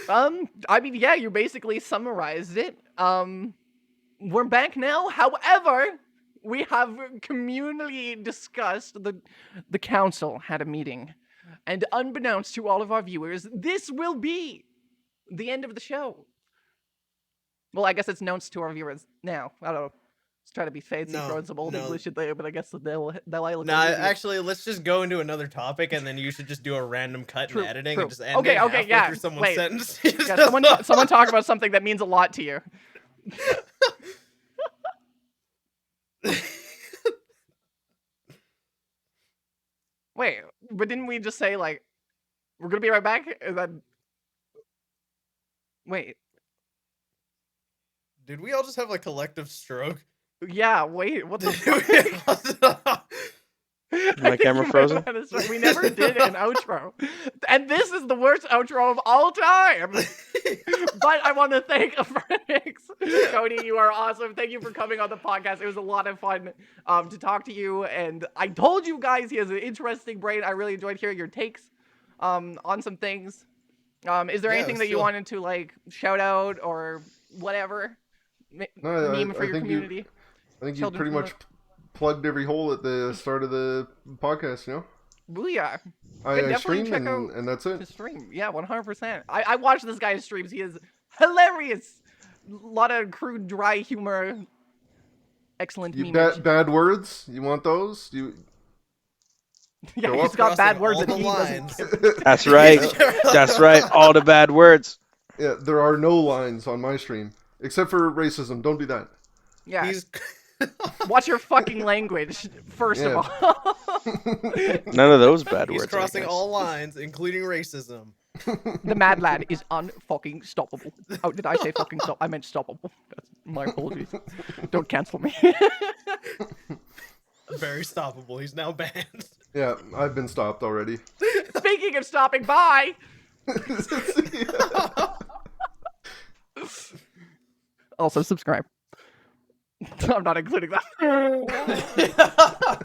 I mean, yeah, you basically summarized it. We're back now. However, we have communally discussed, the council had a meeting, and unbeknownst to all of our viewers, this will be the end of the show. Well, I guess it's known to our viewers now. I don't know. Let's try to be fancy, throwing some old English in there, but I guess they'll look. Nah, actually, let's just go into another topic, and then you should just do a random cut in editing true. and just end Okay, it okay, halfway yeah, through someone's wait. sentence. Yeah, someone talk about something that means a lot to you. Wait, but didn't we just say, like, we're gonna be right back? And then... Wait. Did we all just have a collective stroke? Yeah, wait, what the fuck? My camera frozen? We never did an outro. And this is the worst outro of all time. But I want to thank Aphrenics. Cody, you are awesome. Thank you for coming on the podcast. It was a lot of fun to talk to you. And I told you guys he has an interesting brain. I really enjoyed hearing your takes on some things. Is there anything that you wanted to, like, shout out or whatever? Meme for your community? I think you pretty much plugged every hole at the start of the podcast, you know? Booyah. I stream and that's it. His stream, yeah, 100%. I watch this guy's streams. He is hilarious. A lot of crude, dry humor. Excellent meme. Bad words? You want those? Yeah, Go he's up. got bad words all and the he lines. doesn't. That's right. That's right. All the bad words. Yeah, there are no lines on my stream. Except for racism. Don't do that. Yeah. He's Watch your fucking language, first of all. None of those bad he's words. I crossing guess. all lines, including racism. The mad lad is unfucking stoppable. Oh, did I say fucking stop? I meant stoppable. That's my apologies. Don't cancel me. Very stoppable. He's now banned. Yeah, I've been stopped already. Speaking of stopping, bye! Also, subscribe. I'm not including that.